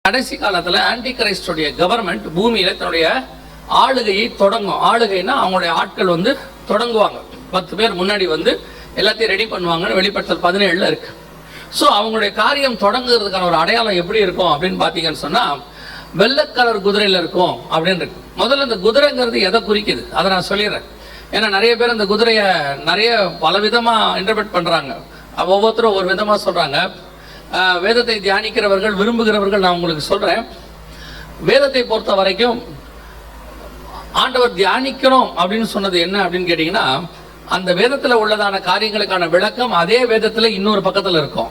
கடைசி காலத்தில் anti கிரைஸ்டுடைய government பூமியில தன்னுடைய ஆளுகையை தொடங்கும். ஆளுகைன்னா அவங்களுடைய ஆட்கள் வந்து தொடங்குவாங்க. 10 பேர் முன்னாடி வந்து எல்லாத்தையும் ரெடி பண்ணுவாங்கன்னு வெளிப்படுத்தல் 17 இருக்கு. ஸோ அவங்களுடைய காரியம் தொடங்குறதுக்கான ஒரு அடையாளம் எப்படி இருக்கும் அப்படின்னு பார்த்தீங்கன்னு சொன்னால், வெள்ளை கலர் குதிரையில் இருக்கும் அப்படின்னு இருக்கு. முதல்ல இந்த குதிரைங்கிறது எதை குறிக்குது அதை நான் சொல்லிடுறேன். ஏன்னா நிறைய பேர் இந்த குதிரையை நிறைய பலவிதமாக இன்டர்பிரட் பண்ணுறாங்க. ஒவ்வொருத்தரும் ஒரு விதமாக சொல்கிறாங்க. வேதத்தை தியானிக்கிறவர்கள் விரும்புகிறவர்கள் நான் உங்களுக்கு சொல்கிறேன், வேதத்தை பொறுத்த வரைக்கும் ஆண்டவர் தியானிக்கணும் அப்படின்னு சொன்னது என்ன அப்படின்னு கேட்டிங்கன்னா, அந்த வேதத்தில் உள்ளதான காரியங்களுக்கான விளக்கம் அதே வேதத்தில் இன்னொரு பக்கத்தில் இருக்கும்.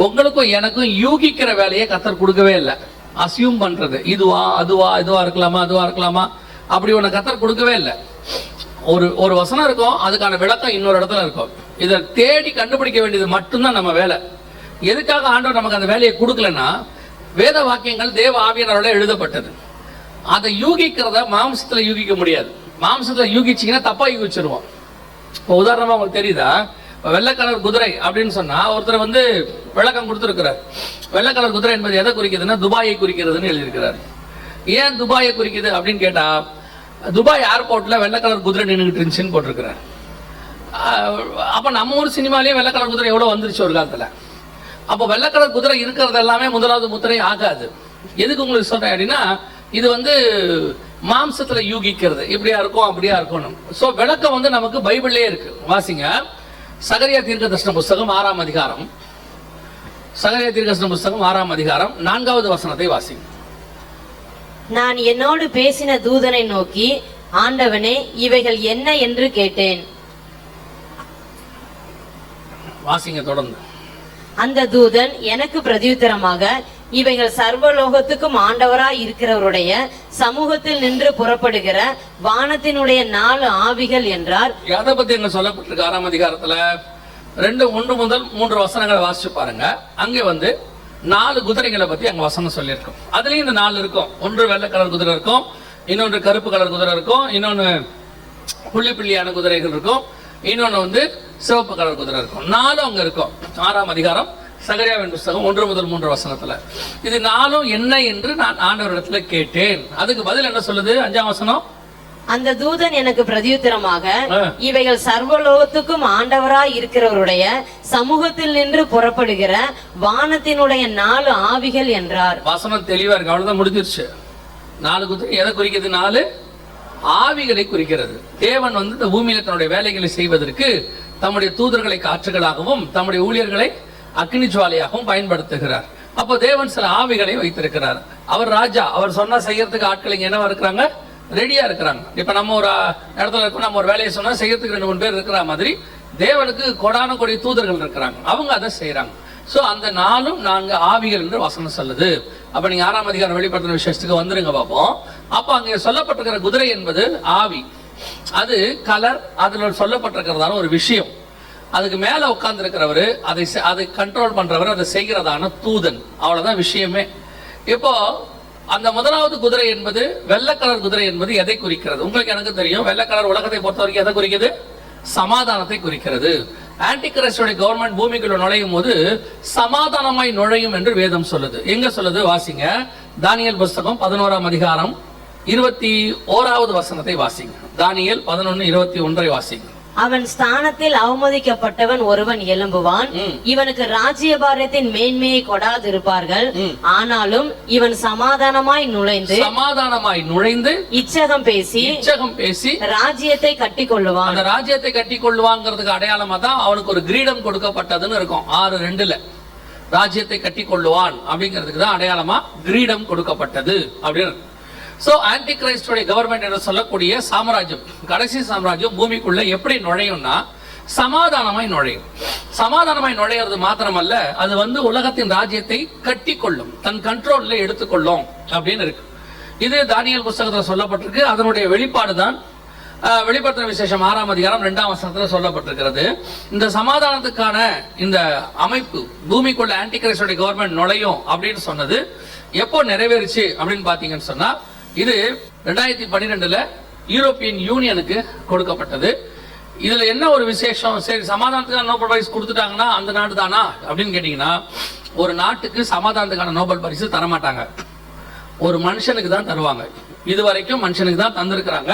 உங்களுக்கும் எனக்கும் யூகிக்கிற வேலையை கர்த்தர் கொடுக்கவே இல்லை. அசியூம் பண்ணுறது, இதுவா இதுவா இருக்கலாமா அப்படி ஒன்று கர்த்தர் கொடுக்கவே இல்லை. ஒரு வசனம் இருக்கும், அதுக்கான விளக்கம் இன்னொரு இடத்துல இருக்கும். இதை தேடி கண்டுபிடிக்க வேண்டியது மட்டும்தான் நம்ம வேலை. எதுக்காக ஆண்டவர் நமக்கு அந்த வேலையை கொடுக்கலன்னா, வேத வாக்கியங்கள் தேவ ஆவியானவரால எழுதப்பட்டது. அதை யூகிக்கிறத மாம்சத்தில் யூகிக்க முடியாது. மாம்சத்தில் யூகிச்சிங்கன்னா தப்பா யூகிச்சிருவோம். இப்போ உதாரணமாக உங்களுக்கு தெரியுதா, வெள்ளை கலர் குதிரை அப்படின்னு சொன்னா ஒருத்தர் வந்து விளக்கம் கொடுத்துருக்கிறார். வெள்ளை கலர் குதிரை என்பது எதை குறிக்குதுன்னா துபாயை குறிக்கிறதுன்னு எழுதியிருக்கிறார். ஏன் துபாயை குறிக்குது அப்படின்னு கேட்டா, துபாய் ஏர்போர்ட்ல வெள்ளை கலர் குதிரை நின்றுட்டு இருந்துச்சுன்னு போட்டிருக்கிறார். அப்ப நம்ம ஊர் சினிமாலேயே வெள்ளை கலர் குதிரை எவ்வளவு வந்துருச்சு ஒரு காலத்துல. அப்போ வெள்ளை கலர் குதிரை இருக்கிறது எல்லாமே முதலாவது முத்திரை ஆகாது. எதுக்கு உங்களுக்கு சொல்றேன் அப்படின்னா, இது வந்து மாம்சத்துல யூகிக்கிறது, இப்படியா இருக்கும் அப்படியா இருக்கணும். ஸோ விளக்கம் வந்து நமக்கு பைபிள்லே இருக்கு. வாசிங்க, சகரியா தீர்க்கதரிசன புஸ்தகம் 6ஆம் அதிகாரம். சகரியா தீர்க்கதரிசன புஸ்தகம் 6ஆம் அதிகாரம் 4வது வசனத்தை வாசிங்க. நான் என்னோடு பேசின தூதனை நோக்கி, ஆண்டவனே, இவைகள் என்ன என்று கேட்டேன். வாசிங்க தொடர்ந்து. அந்த தூதன் எனக்கு பிரதியுத்தரமாக, இவைகள் சர்வலோகத்துக்கும் ஆண்டவராய் இருக்கிறவருடைய சமூகத்தில் நின்று புறப்படுகிற வானத்தினுடைய 4 ஆவிகள் என்றார். எதை பத்தி என்ன சொல்லப்பட்டிருக்கு 6ஆம் அதிகாரத்துல? 1 முதல் 3 வசனங்களை வாசிச்சு பாருங்க. அங்கே வந்து 4 குதிரைகளை பத்தி அங்க வசனம் சொல்லியிருக்கும். அதுலயும் இந்த 4 இருக்கும். ஒன்று வெள்ளை கலர் குதிரை இருக்கும், இன்னொன்று கருப்பு கலர் குதிரை இருக்கும், இன்னொன்னு புள்ளி புள்ளியான குதிரைகள் இருக்கும், இன்னொன்னு வந்து சிவப்பு கலர் குதிரை இருக்கும். 4 அங்க இருக்கும். 6ஆம் அதிகாரம் சகரியாவின் புஸ்தகம் 1 முதல் 3 வசனத்துல. இது 4 என்ன என்று நான் ஆண்டவரிடத்துல கேட்டேன். அதுக்கு பதில் என்ன சொல்லுது? 5ஆம் வசனம். அந்த தூதன் எனக்கு பிரதியுத்தரமாக, இவைகள் சர்வலோகத்துக்கும் ஆண்டவராய் இருக்கிறவருடைய சமூகத்தில் நின்று புறப்படுகிற வானத்தினுடைய 4 ஆவிகள் என்றார். வசனம் தெளிவா இருக்கு. அவ்வளவுதான், முடிஞ்சிருச்சு. 4 குதிரை எதை குறிக்கிறது? 4 ஆவிகளை குறிக்கிறது. தேவன் வந்து இந்த பூமியில தன்னுடைய வேலைகளை செய்வதற்கு தம்முடைய தூதர்களை காற்றுகளாகவும் தம்முடைய ஊழியர்களை அக்னி ஜுவாலையாகவும் பயன்படுத்துகிறார். அப்போ தேவன் சில ஆவிகளை வைத்திருக்கிறார். அவர் ராஜா, அவர் சொன்னா செய்யறதுக்கு ஆட்கள் இங்க என்னவா இருக்கிறாங்க? ரெடியா இருக்கிறாங்க. இப்ப நம்ம ஒரு இடத்துல இருக்கோம், நம்ம ஒரு வேலையை சொன்னா செய்யறதுக்கு 2-3 பேர் இருக்கிற மாதிரி தேவனுக்கு கொடான கொடி தூதர்கள் இருக்கிறாங்க. அவங்க அதை செய்யறாங்க. சோ அந்த 4 ஆவிகள் என்று வசனம் சொல்லுது. அப்ப நீங்க 6ஆம் அதிகாரம் வெளிப்படுத்தின விசேஷத்துக்கு வந்துருங்க பார்ப்போம். அப்ப அங்க சொல்லப்பட்டிருக்கிற குதிரை என்பது ஆவி. அது கலர், அதுல சொல்லப்பட்டிருக்கிறதான ஒரு விஷயம். அதுக்கு மேல உட்கார்ந்து இருக்கிறவரு, அதை கண்ட்ரோல் பண்றவர், அதை செய்கிறதான தூதன். அவ்வளவுதான் விஷயமே. இப்போ அந்த முதலாவது குதிரை என்பது வெள்ளை கலர் குதிரை என்பது எதை குறிக்கிறது? உங்களுக்கு எனக்கு தெரியும், வெள்ளை கலர் உலகத்தை பொறுத்த வரைக்கும் எதை குறிக்கிறது? சமாதானத்தை குறிக்கிறது. ஆன்டி கிரைஸ்டுடைய கவர்மெண்ட் பூமிக்குள்ள நுழையும் போது சமாதானமாய் நுழையும் என்று வேதம் சொல்லுது. எங்க சொல்லுது? வாசிங்க, தானியேல் புஸ்தகம் 11ஆம் அதிகாரம் 21வது வசனத்தை வாசிங்க. தானியேல் 11:21 வாசிங்க. அவன் ஸ்தானத்தில் அவமதிக்கப்பட்டவன் ஒருவன் எழும்புவான், இவனுக்கு ராஜ்யபாரத்தின் மேன்மையை கொடாதிருப்பார்கள். ஆனாலும் இவன் சமாதானமாய் நுழைந்து இச்சகம் பேசி ராஜ்யத்தை கட்டி கொள்ளுவான். அந்த ராஜ்யத்தை கட்டி கொள்ளுவாங்கிறதுக்கு அடையாளமா தான் அவனுக்கு ஒரு கிரீடம் கொடுக்கப்பட்டதுன்னு இருக்கும். 6:2 ராஜ்யத்தை கட்டி கொள்ளுவான் அப்படிங்கிறதுக்கு தான் அடையாளமா கிரீடம் கொடுக்கப்பட்டது அப்படின்னு. சோ ஆன்டி கிரைஸ்டுடைய கவர்மெண்ட் என்று சொல்லக்கூடிய சாம்ராஜ்யம், கடைசி சாம்ராஜ்யம் பூமிக்குள்ள எப்படி நுழையும்னா சமாதானமாய் நுழையும். சமாதானமாய் நுழையிறது மாத்திரமல்ல, அது வந்து உலகத்தின் ராஜ்யத்தை கட்டி கொள்ளும், தன் கண்ட்ரோல்ல எடுத்துக்கொள்ளும் அப்படின்னு இருக்கு. இது தானியேல் புஸ்தகத்தில் சொல்லப்பட்டிருக்கு. அதனுடைய வெளிப்பாடு தான் வெளிப்படுத்தின விசேஷம் 6ஆம் அதிகாரம் 2ஆம் வசனத்துல சொல்லப்பட்டிருக்கிறது. இந்த சமாதானத்துக்கான இந்த அமைப்பு பூமிக்குள்ள ஆன்டி கிரைஸ்டுடைய கவர்மெண்ட் நுழையும் அப்படின்னு சொன்னது எப்போ நிறைவேறுச்சு அப்படின்னு பாத்தீங்கன்னு சொன்னா, இது 2012 யூரோப்பியன் யூனியனுக்கு கொடுக்கப்பட்டது. இதுல என்ன ஒரு விசேஷம்? சரி, சமாதானத்துக்கு நோபல் பிரைஸ் கொடுத்துட்டாங்கன்னா அந்த நாடு தானா அப்படின்னு கேட்டீங்கன்னா, ஒரு நாட்டுக்கு சமாதானத்துக்கான நோபல் பரிசு தரமாட்டாங்க, ஒரு மனுஷனுக்கு தான் தருவாங்க. இது வரைக்கும் மனுஷனுக்கு தான் தந்திருக்கிறாங்க.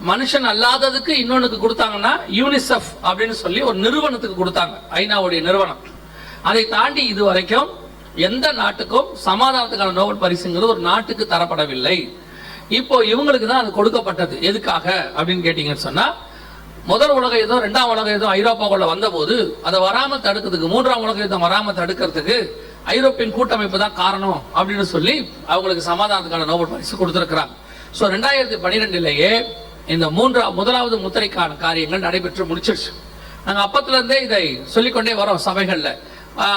மனுஷன் அல்லாததுக்கு இன்னொன்னுக்கு கொடுத்தாங்கன்னா யூனிசெஃப் அப்படின்னு சொல்லி ஒரு நிறுவனத்துக்கு கொடுத்தாங்க, ஐநாவுடைய நிறுவனம். அதை தாண்டி இது வரைக்கும் எந்த நாட்டுக்கும் சமாதானத்துக்கான நோபல் பரிசுங்கிறது ஒரு நாட்டுக்கு தரப்படவில்லை. இப்போ இவங்களுக்கு தான் அது கொடுக்கப்பட்டது. எதுக்காக அப்படின்னு கேட்டீங்கன்னு சொன்னா, முதல் உலக யுத்தம், இரண்டாம் உலக யுத்தம் ஐரோப்பாவுக்குள்ள வந்த போது அதை வராமல் தடுக்கிறதுக்கு, மூன்றாம் உலக யுத்தம் வராமல் தடுக்கிறதுக்கு ஐரோப்பியன் கூட்டமைப்பு தான் காரணம் அப்படின்னு சொல்லி அவங்களுக்கு சமாதானத்துக்கான நோபல் பரிசு கொடுத்திருக்கிறாங்க. ஸோ 2012 இந்த முதலாவது முத்திரைக்கான காரியங்கள் நடைபெற்று முடிச்சிருச்சு. நாங்கள் அப்பத்துல இருந்தே இதை சொல்லிக்கொண்டே வரோம் சபைகள்ல.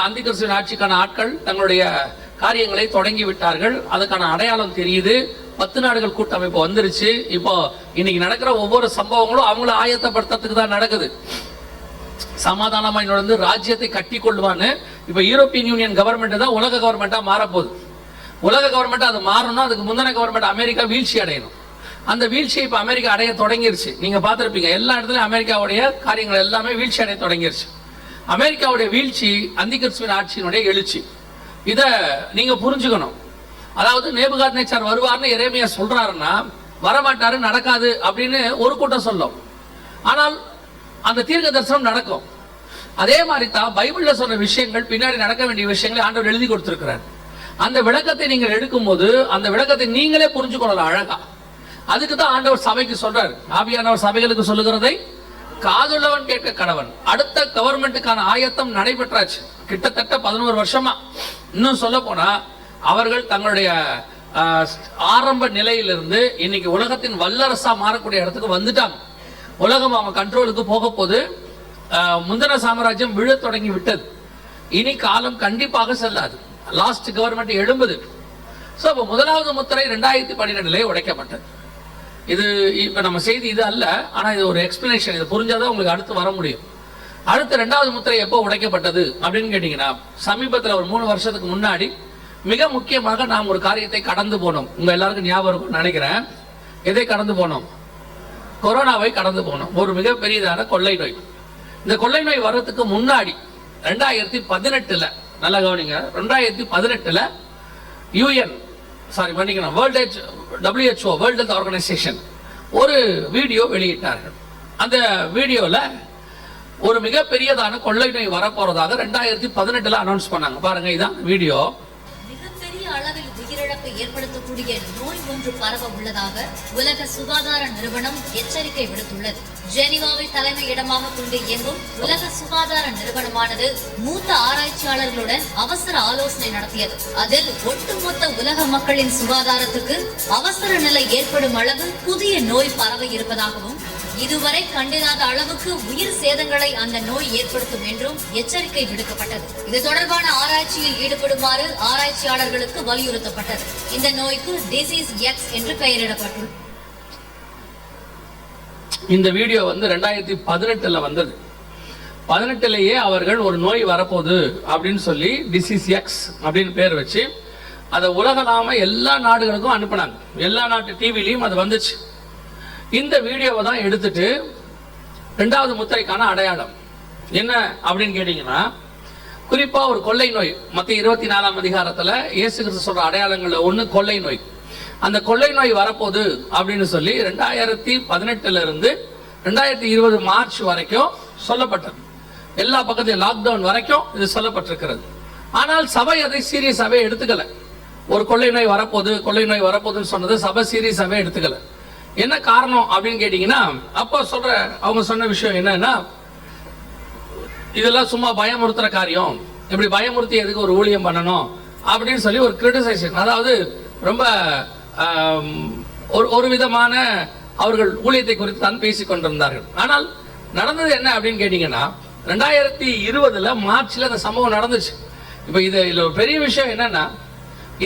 அந்தி கிறிஸ்துவின் ஆட்சிக்கான ஆட்கள் தங்களுடைய காரியங்களை தொடங்கி விட்டார்கள், அதுக்கான அடையாளம் தெரியுது. 10 நாடுகள் கூட்டமைப்பு வந்துருச்சு. இப்போ இன்னைக்கு நடக்கிற ஒவ்வொரு சம்பவங்களும் அவங்கள ஆயத்தப்படுத்துறதுக்கு தான் நடக்குது. சமாதானமா நடந்து ராஜ்யத்தை கட்டி கொள்வான்னு இப்ப யூரோப்பியன் யூனியன் கவர்மெண்ட் தான் உலக கவர்மெண்டா மாறப்போகுது. உலக கவர்மெண்ட் அது மாறணும், அதுக்கு முந்தின கவர்மெண்ட் அமெரிக்கா வீழ்ச்சி அடையணும். அந்த வீழ்ச்சியை இப்ப அமெரிக்கா அடைய தொடங்கிருச்சு. நீங்க பார்த்திருப்பீங்க, எல்லா இடத்துலயும் அமெரிக்காவுடைய காரியங்கள் எல்லாமே வீழ்ச்சி அடைய தொடங்கிருச்சு. அமெரிக்காவுடைய வீழ்ச்சி அந்தி கிறிஸ்துவின் ஆட்சியினுடைய எழுச்சி. இத நீங்க புரிஞ்சுக்கணும். அதாவது நேபுகாத்நேச்சார் வருவார்னு எரேமியா சொல்றாருன்னா, வரமாட்டாரு, நடக்காது அப்படின்னு ஒரு கூட்டம் சொல்லும். ஆனால் அந்த தீர்க்க தரிசனம் நடக்கும். அதே மாதிரி தான் பைபிள்ல சொன்ன விஷயங்கள், பின்னாடி நடக்க வேண்டிய விஷயங்களை ஆண்டவர் எழுதி கொடுத்திருக்கிறார். அந்த விளக்கத்தை நீங்கள் எடுக்கும் போது அந்த விளக்கத்தை நீங்களே புரிஞ்சு கொள்ளலாம் அழகா. அதுக்கு தான் ஆண்டவர் சபைக்கு சொல்றாரு, ஆவியானவர் சபைகளுக்கு சொல்லுகிறதை காதுள்ளவன் கேட்க கடவன். அடுத்த கவர்மெண்ட்டுக்கான ஆயத்தம் நடைபெற்றாச்சு கிட்டத்தட்ட 11 வருஷமா. இன்னும் சொல்ல போனா அவர்கள் தங்களுடைய ஆரம்ப நிலையிலிருந்து இன்னைக்கு உலகத்தின் வல்லரசா மாறக்கூடிய இடத்துக்கு வந்துட்டாங்க. உலகம் அவங்க கண்ட்ரோலுக்கு போக போது. முந்தின சாம்ராஜ்யம் விழ தொடங்கி விட்டது. இனி காலம் கண்டிப்பாக செல்லாது. Last government எழும்புது. சோ முதலாவது முத்திரை 2012 உடைக்கப்பட்டது. இது இப்ப நம்ம செய்தி இது அல்ல, ஆனா இது ஒரு எக்ஸ்பிளனேஷன். இது புரிஞ்சாதான் உங்களுக்கு அடுத்து வர முடியும். அடுத்த 2வது முத்திரை எப்போ உடைக்கப்பட்டது அப்படின்னு கேட்டீங்கன்னா, சமீபத்தில் ஒரு 3 வருஷத்துக்கு முன்னாடி மிக முக்கியமாக நாம் ஒரு காரியத்தை கடந்து போனோம். உங்க எல்லாருக்கும் ஞாபகம் இருக்கும்னு நினைக்கிறேன். எதை கடந்து போனோம்? கொரோனாவை கடந்து போனோம். ஒரு மிகப்பெரியதான கொள்ளை நோய். இந்த கொள்ளை நோய் வர்றதுக்கு முன்னாடி 2018 நல்லா கவனிங்க, 2018 யூஎன் மன்னிக்கணும், WHO வேர்ல்ட் ஹெல்த் ஆர்கனைசேஷன் ஒரு வீடியோ வெளியிட்டார்கள். அந்த வீடியோல ஒரு மிகப்பெரியதான கொள்ளை நோய் வரப்போறதாக 2018 அனௌன்ஸ் பண்ணாங்க. பாருங்க, இதான் வீடியோ. மிகப்பெரிய அளவில் உயிரிழப்பை ஏற்படுத்தக்கூடிய நோய் ஒன்று பரவ உள்ளதாக உலக சுகாதார நிறுவனம் எச்சரிக்கை விடுத்துள்ளது. ஜெனீவாவை தலைமை இடமாக கொண்டு இயங்கும் உலக சுகாதார நிறுவனமானது மூத்த ஆராய்ச்சியாளர்களுடன் அவசர ஆலோசனை நடத்தியது. அதில் ஒட்டுமொத்த உலக மக்களின் சுகாதாரத்துக்கு அவசர நிலை ஏற்படும் அளவு புதிய நோய் பரவ இருப்பதாகவும், இதுவரை கண்டிராத அளவுக்கு உயிர் சேதங்களை அந்த நோய் ஏற்படுத்தும் என்றும் எச்சரிக்கை விடுக்கப்பட்டது. இது தொடர்பான ஆராய்ச்சியில் ஈடுபடுமாறு ஆராய்ச்சியாளர்களுக்கு வலியுறுத்தப்பட்டது. இந்த நோய்க்கு டிசீஸ் எக்ஸ் என்று பெயரிடப்பட்டுள்ளது. இந்த வீடியோ 2018 வந்தது. 18 அவர்கள் ஒரு நோய் வரப்போகுது அப்படின்னு சொல்லி டிசீஸ் எக்ஸ் அப்படின்னு பேர் வச்சு அதை உலகளாம எல்லா நாடுகளுக்கும் அனுப்பினாங்க. எல்லா நாட்டு டிவிலையும் அது வந்துச்சு. இந்த வீடியோவை தான் எடுத்துட்டு 2வது முத்திரைக்கான அடையாளம் என்ன அப்படின்னு கேட்டீங்கன்னா, குறிப்பா ஒரு கொள்ளை நோய். மத்திய 24ஆம் அதிகாரத்துல இயேசு கிறிஸ்து சொல்ற அடையாளங்கள்ல ஒண்ணு கொள்ளை நோய். அந்த கொள்ளை நோய் வரப்போகுது அப்படின்னு சொல்லி 2018 இருந்து 2020 மார்ச் வரைக்கும் சொல்லப்பட்டது. எல்லா பக்கத்தையும் லாக்டவுன் வரைக்கும் இது சொல்லப்பட்டிருக்கிறது. ஆனால் சபை அதை சீரியஸாவே எடுத்துக்கல. ஒரு கொள்ளை நோய் வரப்போகுதுன்னு சொன்னது சபை சீரியஸாவே எடுத்துக்கல. என்ன காரணம் அப்படின்னு கேட்டீங்கன்னா, அப்போ அவங்க சொன்ன விஷயம் என்னன்னா, இதெல்லாம் சும்மா பயமுறுத்துற காரியம், இப்படி பயமுறுத்தி எதுக்கு ஒரு ஊழியம் பண்ணணும் அப்படின்னு சொல்லி ஒரு கிரிட்டிசைசேஷன். அதாவது ரொம்ப ஒரு விதமான அவர்கள் ஊழியத்தை குறித்து தான் பேசிக் கொண்டிருந்தார்கள். ஆனால் நடந்தது என்ன அப்படின்னு கேட்டீங்கன்னா, 2020 மார்ச்ல அந்த சம்பவம் நடந்துச்சு. இப்ப இதுல ஒரு பெரிய விஷயம் என்னன்னா,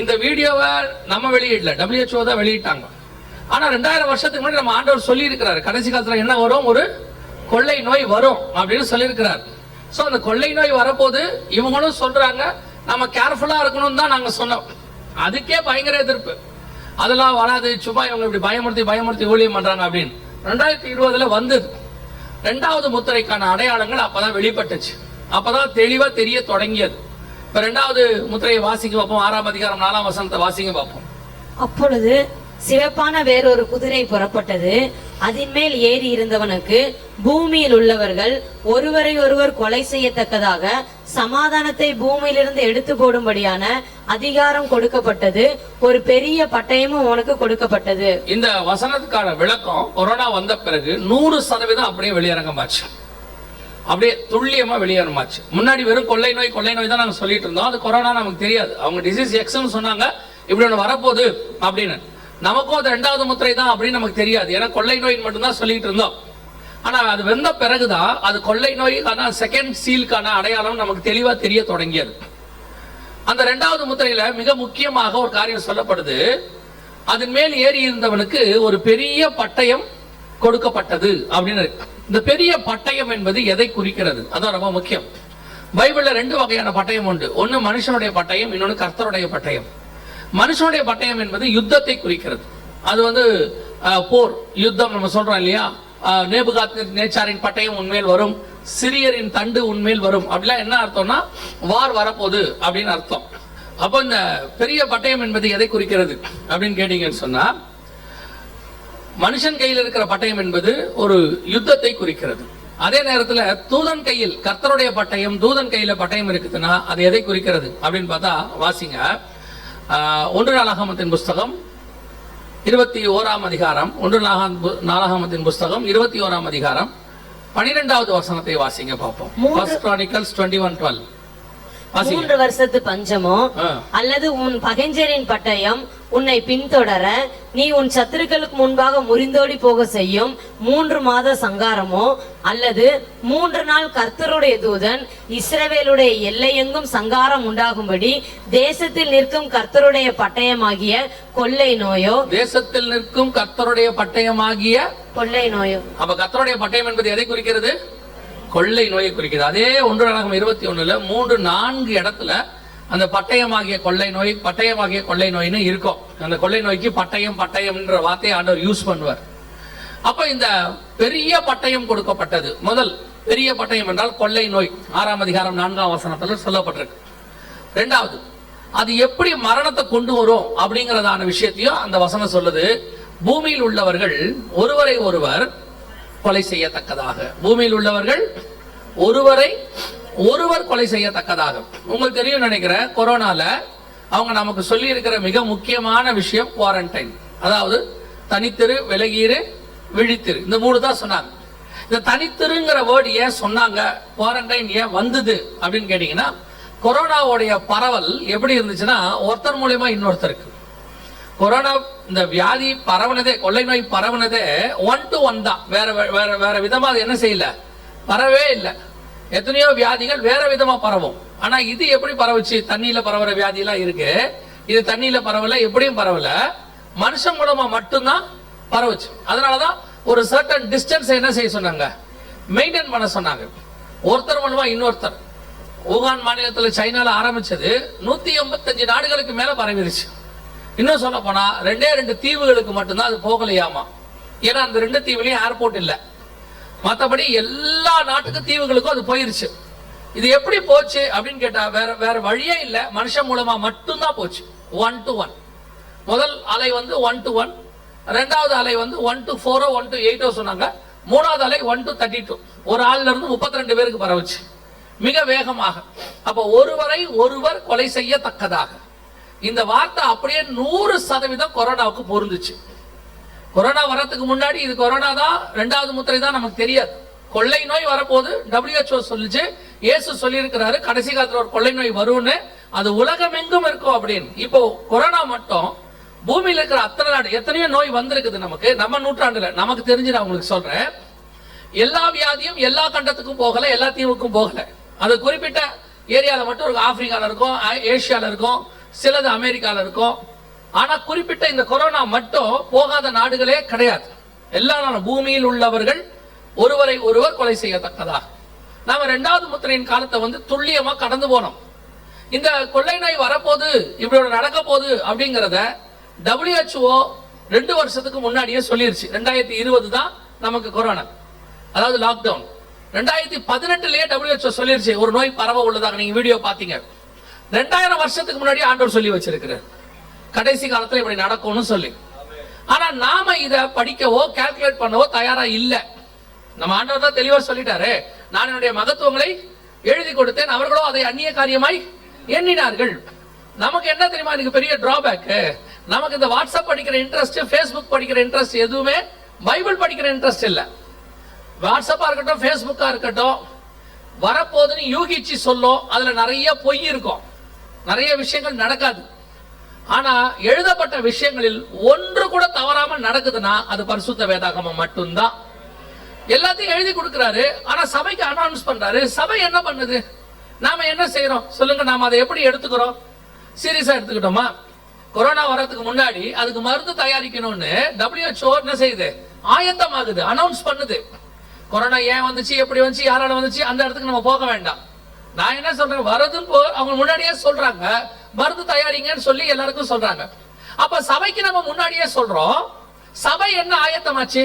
இந்த வீடியோவை நம்ம வெளியிடல, WHO தான் வெளியிட்டாங்க. ஆனா 2000 வருஷத்துக்கு முன்னாடி நம்ம ஆண்டவர் சொல்லி இருக்கிறாரு, கடைசி காலத்துல என்ன வரும், ஒரு கொள்ளை நோய் வரும் அப்படின்னு சொல்லி இருக்கிறார். சோ அந்த கொள்ளை நோய் வரப்போது இவங்களும் சொல்றாங்க, நம்ம கேர்ஃபுல்லா இருக்கணும் தான் நாங்க சொன்னோம். அதுக்கே பயங்கர எதிர்ப்பு. அதெல்லாம் வராது, சும்மா இவங்க இப்படி பயமுறுத்தி ஊழியம் பண்றாங்க அப்படின்னு 2020 வந்தது. 2வது முத்திரைக்கான அடையாளங்கள் அப்பதான் வெளிப்பட்டுச்சு. அப்பதான் தெளிவா தெரிய தொடங்கியது. இப்ப 2வது முத்திரையை வாசிக்க பார்ப்போம். 6ஆம் அதிகாரம் 4ஆம் வசனத்தை வாசிக்க பார்ப்போம். அப்பொழுது சிவப்பான வேறொரு குதிரை புறப்பட்டது. அதின் மேல் ஏறி இருந்தவனுக்கு பூமியில் உள்ளவர்கள் ஒருவரை ஒருவர் கொலை செய்யத்தக்கதாக சமாதானத்தை பூமியிலிருந்து எடுத்து போடும்படியான அதிகாரம் கொடுக்கப்பட்டது. ஒரு பெரிய பட்டயமும் அவனுக்கு கொடுக்கப்பட்டது. இந்த வசனத்துக்கான விளக்கம் கொரோனா வந்த பிறகு 100% அப்படியே வெளியரங்கமாச்சு. அப்படியே துல்லியமா வெளியேறமாச்சு. முன்னாடி வெறும் கொள்ளை நோய் தான் நாங்க சொல்லிட்டு இருந்தோம். அது கொரோனா நமக்கு தெரியாது. அவங்க டிசீஸ் எக்ஸ்னு சொன்னாங்க, இப்படி ஒன்று வரப்போகுது அப்படின்னு. நமக்கும் அது 2வது முத்திரை தான் அப்படின்னு நமக்கு தெரியாது. ஏன்னா கொள்ளை நோய் மட்டும்தான் சொல்லிட்டு இருந்தோம். ஆனா அது வந்த பிறகுதான் அது கொள்ளை நோய்க்கான செகண்ட் சீலுக்கான அடையாளம் நமக்கு தெளிவா தெரிய தொடங்கியது. அந்த 2வது முத்திரையில மிக முக்கியமாக ஒரு காரியம் சொல்லப்படுது. அதன் மேல் ஏறி இருந்தவனுக்கு ஒரு பெரிய பட்டயம் கொடுக்கப்பட்டது அப்படின்னு. இந்த பெரிய பட்டயம் என்பது எதை குறிக்கிறது? அதான் ரொம்ப முக்கியம். பைபிள்ல 2 வகையான பட்டயம் உண்டு. ஒன்னு மனுஷனுடைய பட்டயம், இன்னொன்னு கர்த்தருடைய பட்டயம். மனுஷனுடைய பட்டயம் என்பது யுத்தத்தை குறிக்கிறது. அது போர் யுத்தம் நம்ம சொல்றோம் இல்லையா? நேபுகாத்நேச்சாரின் பட்டயம் உண்மையில் வரும், சிரியரின் தண்டு உண்மையில் வரும். அப்படிலாம் என்ன அர்த்தம்னா வார் வரப்போகுது அப்படின்னு அர்த்தம். அப்போ இந்த பெரிய பட்டயம் என்பது எதை குறிக்கிறது அப்படின்னு கேட்டீங்கன்னு சொன்னா, மனுஷன் கையில் இருக்கிற பட்டயம் என்பது ஒரு யுத்தத்தை குறிக்கிறது. அதே நேரத்தில் தூதன் கையில் கர்த்தருடைய பட்டயம், தூதன் கையில பட்டயம் இருக்குதுன்னா அது எதை குறிக்கிறது அப்படின்னு பார்த்தா வாசிங்க. 1 நாளாகமத்தின் புஸ்தகம் 21ஆம் அதிகாரம், 1 நாளாகமத்தின் புஸ்தகம் 21ஆம் அதிகாரம் 12வது வசனத்தை வாசிங்க பார்ப்போம். 1 Chronicles 21:12. 3 வருஷத்து பஞ்சமோ அல்லது உன் பகைஞரின் பட்டயம் உன்னை பின்தொடர நீ உன் சத்துருக்களுக்கு முன்பாக முறிந்தோடி போக செய்யும் 3 மாத சங்காரமோ அல்லது 3 நாள் கர்த்தருடைய தூதன் இஸ்ரவேலுடைய எல்லையெங்கும் சங்காரம் உண்டாகும்படி தேசத்தில் நிற்கும் கர்த்தருடைய பட்டயமாகிய கொள்ளை நோயோ, தேசத்தில் நிற்கும் கர்த்தருடைய பட்டயமாகிய கொள்ளை நோயோ. அப்ப கர்த்தருடைய பட்டயம் என்பது எதை குறிக்கிறது? கொள்ளை நோயை குறிக்கிறது. அதே 1 நாளாகமம் 21ல 3-4 இடத்துல அந்த பட்டயமாகிய கொள்ளை நோய்னு இருக்கும். அந்த கொள்ளை நோய்க்கு பட்டயம்ன்ற வார்த்தையை ஆண்டவர் யூஸ் பண்ணுவார். அப்ப இந்த பெரிய பட்டயம் கொடுக்கப்பட்டது. முதல் பெரிய பட்டயம் என்றால் கொள்ளை நோய், 6ஆம் அதிகாரம் 4ஆம் வசனத்துல சொல்லப்பட்டிருக்கு. 2வது அது எப்படி மரணத்தை கொண்டு வரும் அப்படிங்கறதான விஷயத்தையும் அந்த வசனம் சொல்லுது. பூமியில் உள்ளவர்கள் ஒருவரை ஒருவர் கொலை செய்யத்தக்கதாக, பூமியில் உள்ளவர்கள் ஒருவரை ஒருவர் கொலை செய்யத்தக்கதாக. உங்களுக்கு தெரியும் நினைக்கிறேன், கொரோனால அவங்க நமக்கு சொல்லி இருக்கிற மிக முக்கியமான விஷயம் குவாரண்டைன். அதாவது தனித்திரு, விலகீரு, விழித்திரு, இந்த 3 தான் சொன்னாங்க. இந்த தனித்திருங்கிற வேர்டு ஏன் சொன்னாங்க, குவாரண்டைன் ஏன் வந்தது அப்படின்னு கேட்டீங்கன்னா, கொரோனாவுடைய பரவல் எப்படி இருந்துச்சுன்னா ஒருத்தர் மூலமா இன்னொருத்தருக்கு. கொரோனா இந்த வியாதி பரவனதே, கொள்ளை நோய் பரவனதே 1 to 1 தான். வேற விதமா அது என்ன செய்யல, பரவே இல்லை. எத்தனையோ வியாதிகள் வேற விதமா பரவும். ஆனா இது எப்படி பரவுச்சு? தண்ணியில பரவுற வியாதி எல்லாம் இருக்கு. இது தண்ணியில பரவல, எப்படியும் பரவல, மனுஷன் மூலமா மட்டும்தான் பரவுச்சு. அதனாலதான் ஒரு சர்டன் டிஸ்டன்ஸ் என்ன செய்ய சொன்னாங்க, மெயின்டைன் பண்ண சொன்னாங்க. ஒருத்தர் மூலமா இன்னொருத்தர். ஊகான் மாநிலத்துல சைனால ஆரம்பிச்சது 185 நாடுகளுக்கு மேல பரவிருச்சு. இன்னும் சொல்ல போனா 2 தீவுகளுக்கு மட்டும்தான் அது போகலையாமா. ஏன்னா அந்த 2 தீவுலையும் ஏர்போர்ட் இல்ல. மற்றபடி எல்லா நாட்டுக்கு தீவுகளுக்கும் அது போயிருச்சு. இது எப்படி போச்சு அப்படின்னு கேட்டா வேற வழியே இல்ல, மனுஷன் மூலமா மட்டும்தான் போச்சு. 1 to 1. முதல் அலை 1 to 1, 2வது அலை 1 to 4, 1 to 8 சொன்னாங்க. 3வது அலை 1 to 32. ஒரு ஆள்ல இருந்து 32 பேருக்கு பரவுச்சு மிக வேகமாக. அப்ப ஒருவரை ஒருவர் கொலை செய்யத்தக்கதாக. இந்த வார்த்தை அப்படியே 100% கொரோனாவுக்கு பொருந்துச்சு. கொரோனா வரதுக்கு முன்னாடி இது கொரோனா தான், 2வது முத்திரை தான் நமக்கு தெரியாது. கொள்ளை நோய் வரப்போது WHO சொல்லிச்சு, இயேசு சொல்லியிருக்கிறாரு கடைசி காலத்துல ஒரு கொள்ளை நோய் வரும்னு, அது உலகம் எங்கும் இருக்கும் அப்படின்னு. இப்போ கொரோனா மட்டும் பூமியில இருக்கிற அத்தனை நாடு, எத்தனையோ நோய் வந்திருக்குது நமக்கு. நம்ம நூற்றாண்டுல நமக்கு தெரிஞ்சு நான் உங்களுக்கு சொல்றேன், எல்லா வியாதியும் எல்லா கண்டத்துக்கும் போகல, எல்லா தீவுக்கும் போகல. அது குறிப்பிட்ட ஏரியால மட்டும் இருக்கும். ஆப்பிரிக்கால இருக்கும், ஏசியால இருக்கும், சிலது அமெரிக்கால இருக்கும். ஆனா குறிப்பிட்ட இந்த கொரோனா மட்டும் போகாத நாடுகளே கிடையாது. எல்லா பூமியில் உள்ளவர்கள் ஒருவரை ஒருவர் கொலை செய்யத்தக்கதாக. நாம 2வது முத்திரையின் காலத்தை துல்லியமா கடந்து போனோம். இந்த கொள்ளை நோய் வரப்போது, இப்படி நடக்க போகுது அப்படிங்கறத WHO 2 வருஷத்துக்கு முன்னாடியே சொல்லிருச்சு. 2020 தான் நமக்கு கொரோனா, அதாவது லாக்டவுன். 2018லயே WHO சொல்லிருச்சு ஒரு நோய் பரவ உள்ளதாக. நீங்க வீடியோ பாத்தீங்க. 2000 வருஷத்துக்கு முன்னாடி ஆண்டவர் சொல்லி வச்சிருக்கிறார் கடைசி காலத்துல இப்படி நடக்கும்னு சொல்லி. ஆனா நாம இத படிக்கவோ கால்குலேட் பண்ணவோ தயாரா இல்ல. நம்ம ஆண்டவர் தான் தெளிவா சொல்லிட்டாரு, நான் என்னுடைய மகத்துவங்களை எழுதி கொடுத்தேன், அவர்களோ அதை அந்நிய காரியமாய் எண்ணினார்கள். நமக்கு என்ன தெரியுமா இதுக்கு பெரிய டிராபேக்? நமக்கு இந்த வாட்ஸ்அப் படிக்கிற இன்ட்ரெஸ்ட், ஃபேஸ்புக் படிக்கிற இன்ட்ரெஸ்ட் எதுவுமே பைபிள் படிக்கிற இன்ட்ரெஸ்ட் இல்ல. வாட்ஸ்அப்பா இருக்கட்டும், ஃபேஸ்புக்கா இருக்கட்டும், வரப்போதுன்னு யூகிச்சு சொல்லும், அதுல நிறைய பொய் இருக்கும், நிறைய விஷயங்கள் நடக்காது. ஆனா எழுதப்பட்ட விஷயங்களில் ஒன்று கூட தவறாம நடக்குதுன்னா அது பரிசுத்த வேதாகமம் மட்டும்தான். எல்லாத்தையும் எழுதி கொடுக்கிறாரு, ஆனா சபைக்கு அனௌன்ஸ் பண்றாரு. சபை என்ன பண்ணுது? நாம என்ன செய்யறோம் சொல்லுங்க? நாம அதை எப்படி எடுத்துக்கிறோம்? சீரியஸா எடுத்துக்கிட்டோமா? கொரோனா வரதுக்கு முன்னாடி அதுக்கு மருந்து தயாரிக்கணும்னு WHO என்ன செய்யுது? ஆயத்தமாகுது, அனௌன்ஸ் பண்ணுது. கொரோனா ஏன் வந்துச்சு, எப்படி வந்துச்சு, யாரால வந்துச்சு, அந்த இடத்துக்கு நம்ம போக வேண்டாம். நான் என்ன சொல்றேன், வரதுன்னு அவங்க முன்னாடியே சொல்றாங்க, மருந்து தயாரிங்கன்னு சொல்லி எல்லாருக்கும் சொல்றாங்க. அப்ப சபைக்கு நம்ம முன்னாடியே சொல்றோம். சபை என்ன ஆயத்தமாச்சு?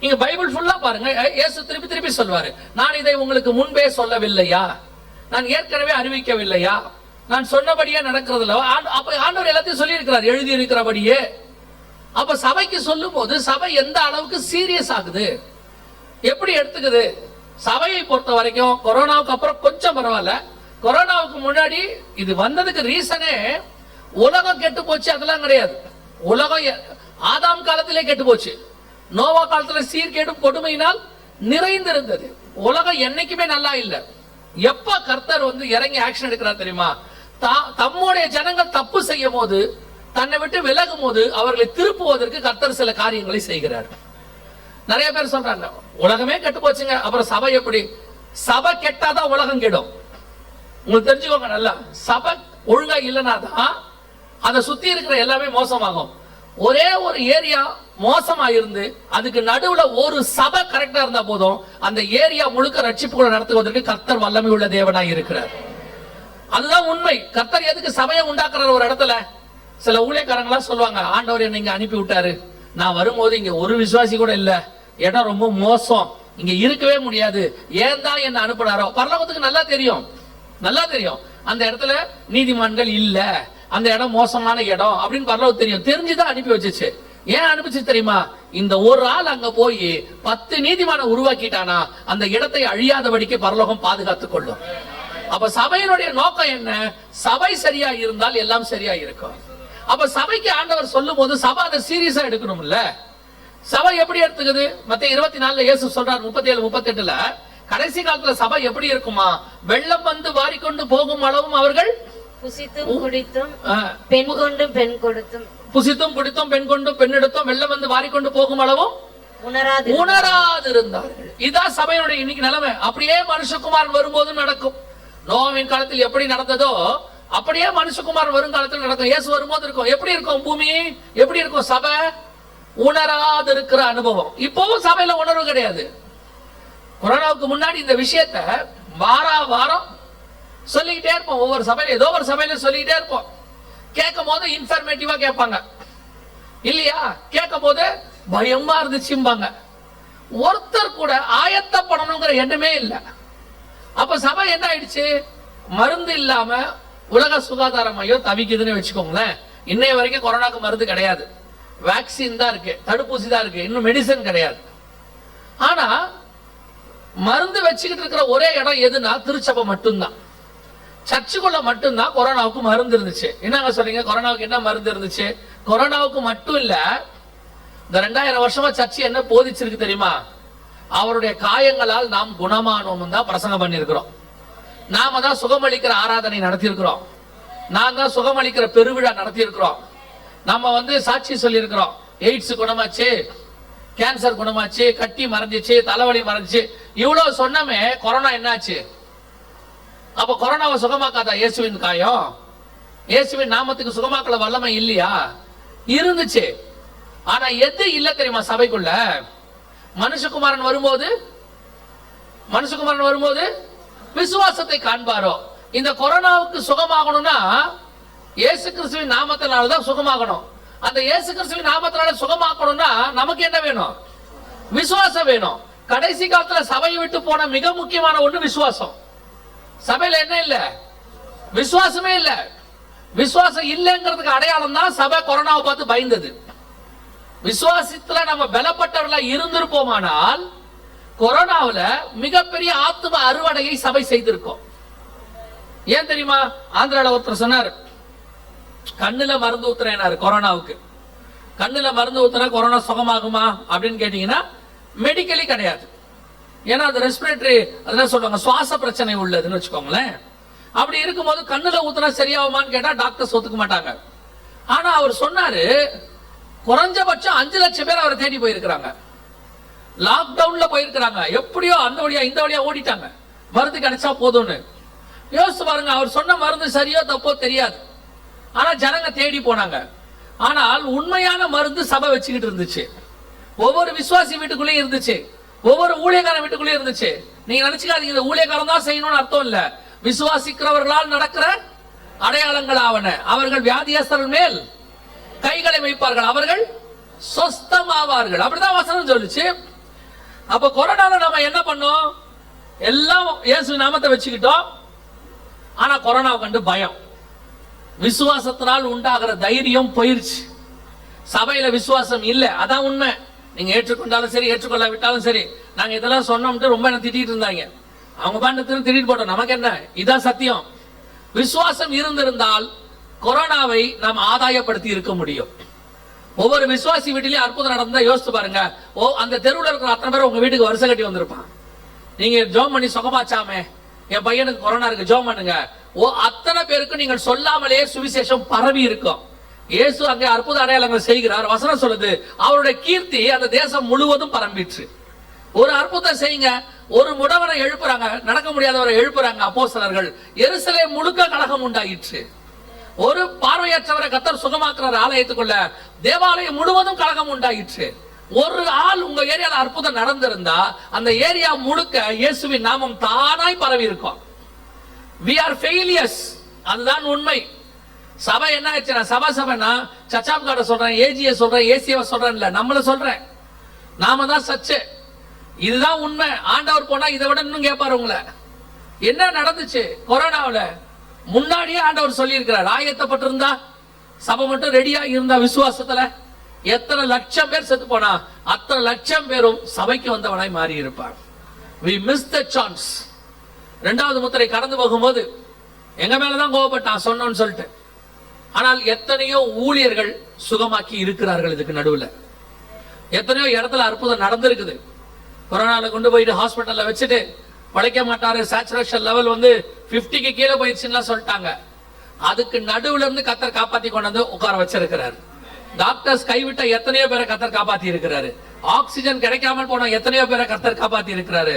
நீங்க பைபிள் ஃபுல்லா பாருங்க, இயேசு திருப்பி திருப்பி சொல்வாரு, நான் இதை உங்களுக்கு முன்பே சொல்லவில்லையா, நான் ஏற்கனவே அறிவிக்கவில்லையா, நான் சொன்னபடியே நடக்கிறதுல. அப்ப ஆண்டவர் எல்லாத்தையும் சொல்லி இருக்கிறார், எழுதி இருக்கிறபடியே. அப்ப சபைக்கு சொல்லும் போது சபை எந்த அளவுக்கு சீரியஸ் ஆகுது, எப்படி எடுத்துக்குது? சபையை பொறுத்த வரைக்கும் கொரோனாவுக்கு அப்புறம் கொஞ்சம் பரவாயில்ல. கொரோனாவுக்கு முன்னாடி இது வந்ததுக்கு ரீசனே உலகம் கெட்டு போச்சு அதெல்லாம் கிடையாது. உலகம் ஆதாம் காலத்திலே கெட்டு போச்சு, நோவா காலத்துல சீர்கேடும் கொடுமையினால் நிறைந்திருந்தது. உலகம் என்னைக்குமே நல்லா இல்ல. எப்ப கர்த்தர் இறங்கி ஆக்ஷன் எடுக்கிறார் தெரியுமா? தம்முடைய ஜனங்கள் தப்பு செய்யும் போது, தன்னை விட்டு விலகும் போது அவர்களை திருப்புவதற்கு கர்த்தர் சில காரியங்களை செய்கிறார். நிறைய பேர் சொல்றாங்க உலகமே கெட்டு போச்சுங்க, அப்புறம் சபை எப்படி? சபை கெட்டாதான் உலகம் கெடும். உங்களுக்கு தெரிஞ்சுக்கோங்க நல்லா, சபை ஒழுங்கா இல்லைன்னா தான் அதை சுத்தி இருக்கிற எல்லாமே மோசமாகும். ஒரே ஒரு ஏரியா மோசமா இருந்து அதுக்கு நடுவுல ஒரு சபை கரெக்டா இருந்தா போதும், அந்த ஏரியா முழுக்க ரட்சிப்புகளை நடத்துவதற்கு கர்த்தர் வல்லமை உள்ள தேவனாய் இருக்கிறார். அதுதான் உண்மை. கர்த்தர் எதுக்கு சபையை உண்டாக்குற ஒரு இடத்துல? சில ஊழியக்காரங்களா சொல்லுவாங்க, ஆண்டவர் என்ன இங்க அனுப்பி விட்டாரு, நான் வரும்போது இங்க ஒரு விசுவாசி கூட இல்ல, இடம் ரொம்ப மோசம், இங்க இருக்கவே முடியாது, ஏன் தான் என்ன அனுப்புனாரோ? பரலோகத்துக்கு நல்லா தெரியும், நல்லா தெரியும் அந்த இடத்துல நீதிமான்கள் இல்ல, அந்த இடம் மோசமான இடம் அப்படின்னு பரலோகம் தெரியும். தெரிஞ்சுதான் அனுப்பி வச்சுச்சு. ஏன் அனுப்பிச்சு தெரியுமா? இந்த ஒரு ஆள் அங்க போய் 10 நீதிமான உருவாக்கிட்டானா அந்த இடத்தை அழியாதபடிக்கு பரலோகம் பாதுகாத்துக் கொள்ளும். அப்ப சபையினுடைய நோக்கம் என்ன? சபை சரியா இருந்தால் எல்லாம் சரியா இருக்கும். அப்ப சபைக்கு ஆண்டவர் சொல்லும் போது சபை அதை சீரியஸா எடுக்கணும்ல. சபை எப்படி எடுத்துக்குது? மத்தேயு 24 இயேசு சொல்றார் 37-38ல, கடைசி காலத்துல சபை எப்படி இருக்குமா? வெள்ளம் வந்து வாரிக்கொண்டு போகும் அளவும் அவர்கள் புசித்தும் குடித்தும் பெண் கொண்டும் பெண் கொடுத்தும், புசித்தும் குடித்தும் பெண் கொண்டும் பெண் எடுத்தும் வெள்ளம் வந்து வாரிக்கொண்டு போகும் அளவும் உணராதிருந்தார்கள். இதான் சபையினுடைய இன்னைக்கு நிலைமை. அப்படியே மனுஷகுமாரன் வரும்போது நடக்கும். நோவாவின் காலத்தில் எப்படி நடந்ததோ அப்படியே மனுஷகுமாரன் வரும் காலத்தில் நடக்கும். இயேசு வரும்போது இருக்கும். எப்படி இருக்கும் பூமி? எப்படி இருக்கும் சபை? உணராது இருக்கிற அனுபவம். இப்பவும் சபையில உணர்வு கிடையாது. கொரோனாவுக்கு முன்னாடி இந்த விஷயத்த வாரம் சொல்லிக்கிட்டே இருப்போம். ஒவ்வொரு சபையில ஏதோ ஒரு சபையில சொல்லிக்கிட்டே இருப்போம். கேட்கும் போது இன்ஃபர்மேட்டிவா கேட்பாங்க இல்லையா? கேட்கும் போது பயமா இருந்துச்சும்பாங்க. ஒருத்தர் கூட ஆயத்தப்படணுங்கிற எண்ணமே இல்லை. அப்ப சபை என்ன ஆயிடுச்சு? மருந்து இல்லாம உலக சுகாதார மையம் தவிக்குதுன்னு வச்சுக்கோங்களேன். இன்னைய வரைக்கும் கொரோனாக்கு மருந்து கிடையாது, வேக்சின் தான் இருக்கு, தடுப்பூசி தான் இருக்கு, இன்னும் மெடிசன் கிடையாது. ஆனா மருந்து வச்சுக்கிட்டு இருக்கிற ஒரே இடம் எதுனா திருச்சபை மட்டும்தான். சர்ச்சுக்குள்ள மட்டும்தான் கொரோனாவுக்கு மருந்து இருந்துச்சு. என்னங்க சொல்றீங்க? கொரோனாவுக்கு என்ன மருந்து இருந்துச்சு? கொரோனாவுக்கு மட்டும் இல்ல, இந்த 2000 வருஷமா சர்ச்சு என்ன போதிச்சிருக்கு தெரியுமா? அவருடைய காயங்களால் நாம் குணமானோம் தான் பிரசங்கம் பண்ணியிருக்கிறோம். நாம தான் சுகமளிக்கிற ஆராதனை நடத்தியிருக்கிறோம். நான் தான் சுகமளிக்கிற பெருவிழா நடத்தியிருக்கிறோம். நம்ம சாட்சி சொல்லியிருக்கிறோம். எய்ட்ஸ் குணமாச்சு, கேன்சர் குணமாச்சு, கட்டி மறைஞ்சிச்சு, தலைவலி மறைஞ்சிச்சு, இவ்வளவு சொன்னமே கொரோனா என்னாச்சு? அப்ப கொரோனாவை சுகமாக்காதா இயேசுவின் காயம்? இயேசுவின் நாமத்துக்கு சுகமாக்கல வல்லமை இல்லையா? இருந்துச்சு. ஆனா எது இல்ல தெரியுமா சபைக்குள்ள? மனுஷகுமாரன் வரும்போது விசுவாசத்தை காண்பாரோ. இந்த கொரோனாவுக்கு சுகமாகணும்னா இயேசு கிறிஸ்துவின் நாமத்தினாலதான் சுகமாகணும். அந்த இயேசு கிறிஸ்துவின் நாமத்தினால சுகமாக்கணும்னா நமக்கு என்ன வேணும்? விசுவாசம் வேணும். கடைசி காலத்துல சபையை விட்டு போன மிக முக்கியமான ஒண்ணு விசுவாசம். சபையில என்ன இல்ல? விசுவாசமே இல்ல. விசுவாசம் இல்லைங்கிறதுக்கு அடையாளம் தான் சபை கொரோனாவை பார்த்து பயந்தது. விசுவாசத்துல நம்ம பலப்பட்டவர்களா இருந்திருப்போமானால் கொரோனாவுல மிகப்பெரிய ஆத்தும அறுவடையை சபை செய்திருக்கோம். ஏன் தெரியுமா? ஆந்திரால ஒருத்தர் சொன்னார், கண்ணுல மருந்து ஊத்துறேனாரு கொரோனாவுக்கு. கண்ணுல மருந்து ஊத்துனா கொரோனா சுகமாகுமா அப்படின்னு கேட்டீங்கன்னா மெடிக்கலி கிடையாது. ஏன்னா அது ரெஸ்பிரேட்டரி, அதெல்லாம் சொல்லுவாங்க, சுவாச பிரச்சனை உள்ளதுன்னு வச்சுக்கோங்களேன். அப்படி இருக்கும்போது கண்ணுல ஊத்துனா சரியாகுமான்னு கேட்டா டாக்டர்ஸ் ஒத்துக்க மாட்டாங்க. ஆனா அவர் சொன்னாரு, குறைஞ்சபட்சம் 5 லட்சம் பேர் அவரை தேடி போயிருக்கிறாங்க. லாக்டவுன்ல போயிருக்கிறாங்க. எப்படியோ அந்த வழியா இந்த வழியா ஓடிட்டாங்க, மருந்து கிடைச்சா போதும்னு. யோசிச்சு பாருங்க, அவர் சொன்ன மருந்து சரியோ தப்போ தெரியாது, ஆனா ஜனங்க தேடி போனாங்க. ஆனால் உண்மையான மருந்து சபை வச்சுக்கிட்டு இருந்துச்சு. ஒவ்வொரு விசுவாசி வீட்டுக்குள்ளேயும் இருந்துச்சு, ஒவ்வொரு ஊழியக்காரன் வீட்டுக்குள்ளேயும் இருந்துச்சு. நீங்க நினைச்சுக்காதீங்க இந்த ஊழியக்காரன் தான் செய்யணும்னு அர்த்தம் இல்ல. விசுவாசிக்கிறவர்களால் நடக்கிற அடையாளங்கள் ஆவன. அவர்கள் வியாதியஸ்தர்கள் மேல் கைகளை வைப்பார்கள், அவர்கள் சொஸ்தமாவார்கள். அப்படிதான் வசனம் சொல்லுச்சு. அப்ப கொரோனால நம்ம என்ன பண்ணோம்? எல்லாம் இயேசு நாமத்தை வச்சுக்கிட்டோம். ஆனா கொரோனாவை கண்டு பயம். விசுவாசத்தினால் உண்டாகிற தைரியம் போயிருச்சு. சபையில விசுவாசம் இல்ல, அதான் உண்மை. நீங்க ஏற்றுக்கொண்டாலும் சரி, ஏற்றுக்கொள்ளாவிட்டாலும் சரி. நாங்க இதெல்லாம் சொன்னோம்ட்டு ரொம்ப என்ன திட்டிட்டு இருந்தாங்க. அவங்க பாண்டத்திலும் திட்டிட்டு போட்டோம், நமக்கு என்ன, இதான் சத்தியம். விசுவாசம் இருந்திருந்தால் கொரோனாவை நாம் ஆதாயப்படுத்தி இருக்க முடியும். ஒவ்வொரு விசுவாசி வீட்டிலேயும் அற்புதம் நடந்தா யோசிச்சு பாருங்க. அந்த தெருவில் இருக்கிற அத்தனை பேர் உங்க வீட்டுக்கு வருஷம் கட்டி வந்திருப்பான். நீங்க ஜோம் பண்ணி சுகமாச்சாமே, என் பையனுக்கு கொரோனா இருக்கு ஜோம் பண்ணுங்க. அத்தனை பேருக்கு நீங்கள் சொல்லாமலே சுவிசேஷம் பரவி இருக்கும். இயேசு அங்கே அற்புத அடையாளங்கள் செய்கிறார். வசனம் சொல்லுது, அவருடைய கீர்த்தி அந்த தேசம் முழுவதும் பரம்பிற்று. ஒரு அற்புதம் செய்யுங்க, ஒரு முடவனை எழுப்புறாங்க, நடக்க முடியாதவரை எழுப்புறாங்க அப்போஸ்தலர்கள். எருசலேம் முழுக்க கலகம் உண்டாயிற்று. ஒரு பார்வையற்றவரை கர்த்தர் சுகமாக்குற ஆலயத்துக்குள்ள தேவாலயம் முழுவதும் கலகம் உண்டாயிற்று. ஒரு ஆள் உங்க ஏரியால அற்புதம் நடந்திருந்தா அந்த ஏரியா முழுக்க இயேசுவின் நாமம் தானாய் பரவி இருக்கும். we are failures, அதுதான் உண்மை. சபை என்ன ஆச்சுன்னா, சபைனா சச்சாப் கார்ட சொல்றேன், ஏஜியை சொல்றேன், ஏசியை சொல்றேன் இல்ல, நம்மள சொல்றேன். நாம தான் சச்சு, இதுதான் உண்மை. ஆண்டவர் போனா இதை விட இன்னும் கேட்பாரு உங்களை. என்ன நடந்துச்சு கொரோனாவுல? முன்னாடியே ஆண்டவர் சொல்லி இருக்கிறார், ஆயத்தப்பட்டிருந்தா சபை மட்டும் ரெடியா இருந்தா விசுவாசத்துல எத்தனை லட்சம் பேர் செத்து போனா அத்தனை லட்சம் பேரும் சபைக்கு வந்தவனாய் மாறி இருப்பார். we missed the chance. 2வது முத்திரை கடந்து போகும்போது எங்க மேலதான் கோபப்பட்டான் சொன்னோன்னு சொல்லிட்டு. ஆனால் எத்தனையோ ஊழியர்கள் சுகமாக்கி இருக்கிறார்கள். இதுக்கு நடுவுல எத்தனையோ இடத்துல அற்புதம் நடந்திருக்குது. கொரோனால கொண்டு போயிட்டு ஹாஸ்பிட்டல்ல வச்சுட்டு பழைக்க மாட்டாரு, சேச்சுரேஷன் லெவல் வந்து 50க்கு கீழே போயிடுச்சுன்னா சொல்லிட்டாங்க. அதுக்கு நடுவுல இருந்து கர்த்தர் காப்பாத்தி கொண்டு வந்து உட்கார வச்சிருக்கிறாரு. டாக்டர்ஸ் கைவிட்ட எத்தனையோ பேரை கர்த்தர் காப்பாத்தி இருக்கிறாரு. ஆக்சிஜன் கிடைக்காமல் போன எத்தனையோ பேரை கர்த்தர் காப்பாத்தி இருக்கிறாரு.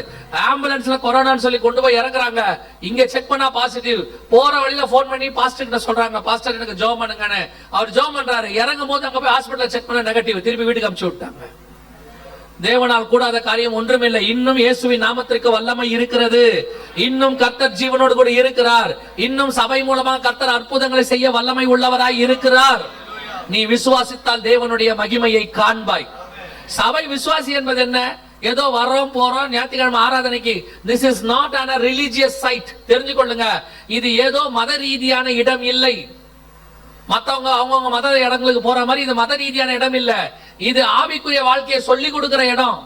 ஆம்புலன்ஸ்ல கொரோனான்னு சொல்லி கொண்டு போய் இறக்குறாங்க, இங்க செக் பண்ணா பாசிட்டிவ். போற வழியில போன் பண்ணி பாஸ்டர் கிட்ட சொல்றாங்க, பாஸ்டர் எனக்கு ஜெபம் பண்ணுங்கன்னு. அவர் ஜெபம் பண்றாரு, இறங்கும் போது அங்க போய் ஹாஸ்பிட்டல் செக் பண்ண நெகட்டிவ், திருப்பி வீட்டுக்கு அனுப்பிச்சு விட்டாங்க. தேவனால் கூடாத காரியம் ஒன்றுமில்லை. இன்னும் இயேசுவின் நாமத்திற்கு வல்லமை இருக்கிறது. இன்னும் கர்த்தர் ஜீவனோடு கூட இருக்கிறார். இன்னும் சபை மூலமாக கர்த்தர் அற்புதங்களை செய்ய வல்லமை உள்ளவராய் இருக்கிறார். நீ விசுவாசித்தால் தேவனுடைய மகிமையை காண்பாய். சபை விசுவாசி என்பது என்ன? ஏதோ வரோம் போறோம் ஞாயிற்றுக்கிழமை ஆராதனைக்கு. This is not an religious site. தெரிஞ்சு கொள்ளுங்க, இது ஏதோ மத ரீதியான இடம் இல்லை. மத்தவங்க அவங்கவுங்க மத இடங்களுக்கு போற மாதிரி இது மத ரீதியான இடம் இல்ல. இது ஆவிக்குரிய வாழ்க்கையை சொல்லி கொடுக்கிற இடம்,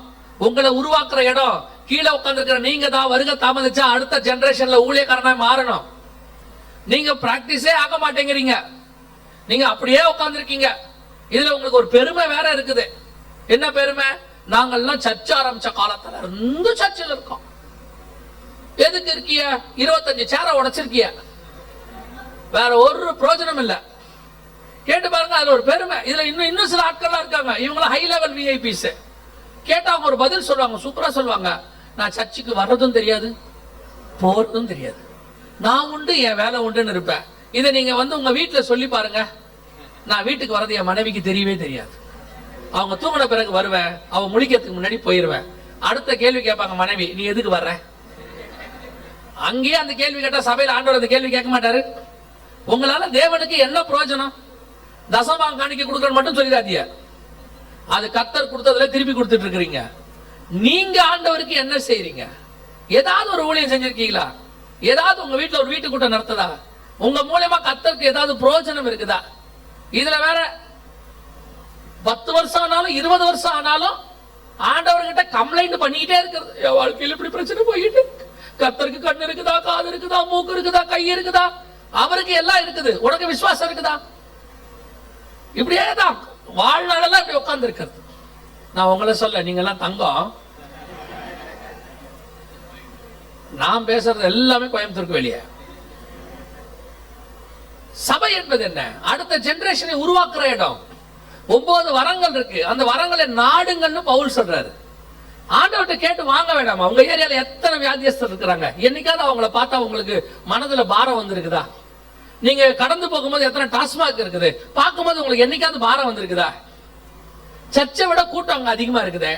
உங்களை உருவாக்குற இடம். கீழே உட்கார்ந்துருக்கிற நீங்க தான் வருக தாமதிச்சா அடுத்த ஜெனரேஷன்ல ஊழியக்காரனா மாறணும். நீங்க பிராக்டிஸே ஆக மாட்டேங்கிறீங்க, நீங்க அப்படியே உட்கார்ந்துருக்கீங்க. இதுல உங்களுக்கு ஒரு பெருமை வேற இருக்குது. என்ன பெருமை? நாங்கள்லாம் சர்ச்ச ஆரம்பிச்ச காலத்துல இருந்து சர்ச்சில் இருக்கோம். எதுக்கு இருக்கிய? 25 சேரை உடைச்சிருக்கிய, வேற ஒரு பிரயோஜனம் இல்ல. கேட்டு பாருங்க, அதுல ஒரு பெருமை. இதுல இன்னும் சில ஆட்கள் இருக்காங்க, இவங்க ஹை லெவல் விஐபிஸ். கேட்டா அவங்க ஒரு பதில் சொல்லுவாங்க, சூப்பரா சொல்லுவாங்க. நான் சர்ச்சுக்கு வர்றதும் தெரியாது, போறதும் தெரியாது, நான் உண்டு என் வேலை உண்டுன்னு இருப்பேன். இதை நீங்க வந்து உங்க வீட்டுல சொல்லி பாருங்க. நான் வீட்டுக்கு வர்றது என் மனைவிக்கு தெரியவே தெரியாது. அவங்க தூங்கின பிறகு வருவேன், அவன் முழிக்கிறதுக்கு முன்னாடி போயிருவேன். அடுத்த கேள்வி கேட்பாங்க மனைவி, நீ எதுக்கு வர்ற? அங்கேயே அந்த கேள்வி கேட்டா சபையில ஆண்டவர் அந்த கேள்வி கேட்க மாட்டாரு. உங்களால தேவனுக்கு என்ன பிரயோஜனம்? தசமாம் காணிக்க கொடுக்கணும் மட்டும் சொல்லிடாதீங்க. அது கர்த்தர் கொடுத்ததுல திருப்பி கொடுத்துட்டு இருக்கிறீங்க. நீங்க ஆண்டவருக்கு என்ன செய்றீங்க? ஏதாவது ஒரு ஊழியம் செஞ்சிருக்கீங்களா? ஏதாவது உங்க வீட்டுல ஒரு வீட்டு கூட்டம் நடத்துதா? உங்க மூலியமா கர்த்தருக்கு ஏதாவது பிரயோஜனம் இருக்குதா? இதுல வேற 10 வருஷம் ஆனாலும் 20 வருஷம் ஆனாலும் ஆண்டவர்கிட்ட கம்ப்ளைண்ட் பண்ணிக்கிட்டே இருக்கிறது. என் வாழ்க்கையில் இப்படி பிரச்சனை போயிட்டு, கர்த்தருக்கு கண்ணு இருக்குதா, காது இருக்குதா, மூக்கு இருக்குதா, கை இருக்குதா, அவருக்கு எல்லாம் இருக்குது, உனக்கு விசுவாசம் இருக்குதா? இப்படியே தான் வாழ்நாளெல்லாம் இப்படி உட்கார்ந்து இருக்கிறது. நான் உங்களை சொல்ல, நீங்க எல்லாம் தங்கம். நான் பேசுறது எல்லாமே கோயம்புத்தூருக்கு வெளியே. சபை என்பது என்ன? அடுத்த ஜெனரேஷனை உருவாக்குற இடம். 9 வரங்கள் இருக்கு, அந்த வரங்களை நாடுங்கன்னு பவுல் சொல்றாரு. ஆண்டவர்கிட்ட கேட்டு வாங்க வேண்டாமா? உங்க ஏரியால எத்தனை வியாதியஸ்தர் இருக்கிறாங்க? என்னைக்காவது அவங்கள பார்த்தா உங்களுக்கு மனதுல பாரம் வந்திருக்குதா? நீங்க கடந்து போகும்போது எத்தனை டாஸ்மாக் இருக்குது பார்க்கும்போது உங்களுக்கு என்னைக்காவது பாரம் வந்திருக்குதா? சர்ச்சை விட கூட்டம் அங்க அதிகமா இருக்குது.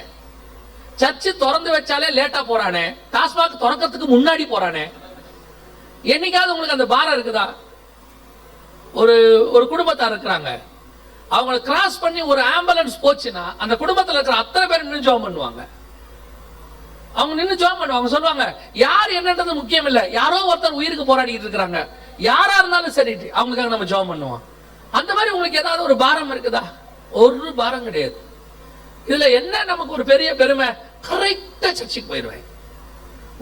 சர்ச்சு திறந்து வச்சாலே லேட்டா போறானே, டாஸ்மாக் திறக்கிறதுக்கு முன்னாடி போறானே. என்னைக்காவது உங்களுக்கு அந்த பாரம் இருக்குதா? ஒரு குடும்பத்தார் இருக்கிறாங்க, அவங்களை கிராஸ் பண்ணி ஒரு ஆம்புலன்ஸ் போச்சுன்னா அந்த குடும்பத்தில் இருக்கிற அத்தனை பேர் நின்று ஜெபம் பண்ணுவாங்க. அவங்க நின்று ஜெபம் பண்ணுவாங்க. சொல்லுவாங்க, யார் என்னன்றது முக்கியம் இல்ல, யாரோ ஒருத்தர் உயிருக்கு போராடிட்டு இருக்கிறாங்க, யாரா இருந்தாலும் சரி அவங்களுக்காக நம்ம ஜெபம் பண்ணுவோம். அந்த மாதிரி உங்களுக்கு ஏதாவது ஒரு பாரம் இருக்குதா? ஒரு பாரம் கிடையாது. இதுல என்ன நமக்கு ஒரு பெரிய பெருமை? கரெக்டா சர்ச்சுக்கு போயிடுவேன்,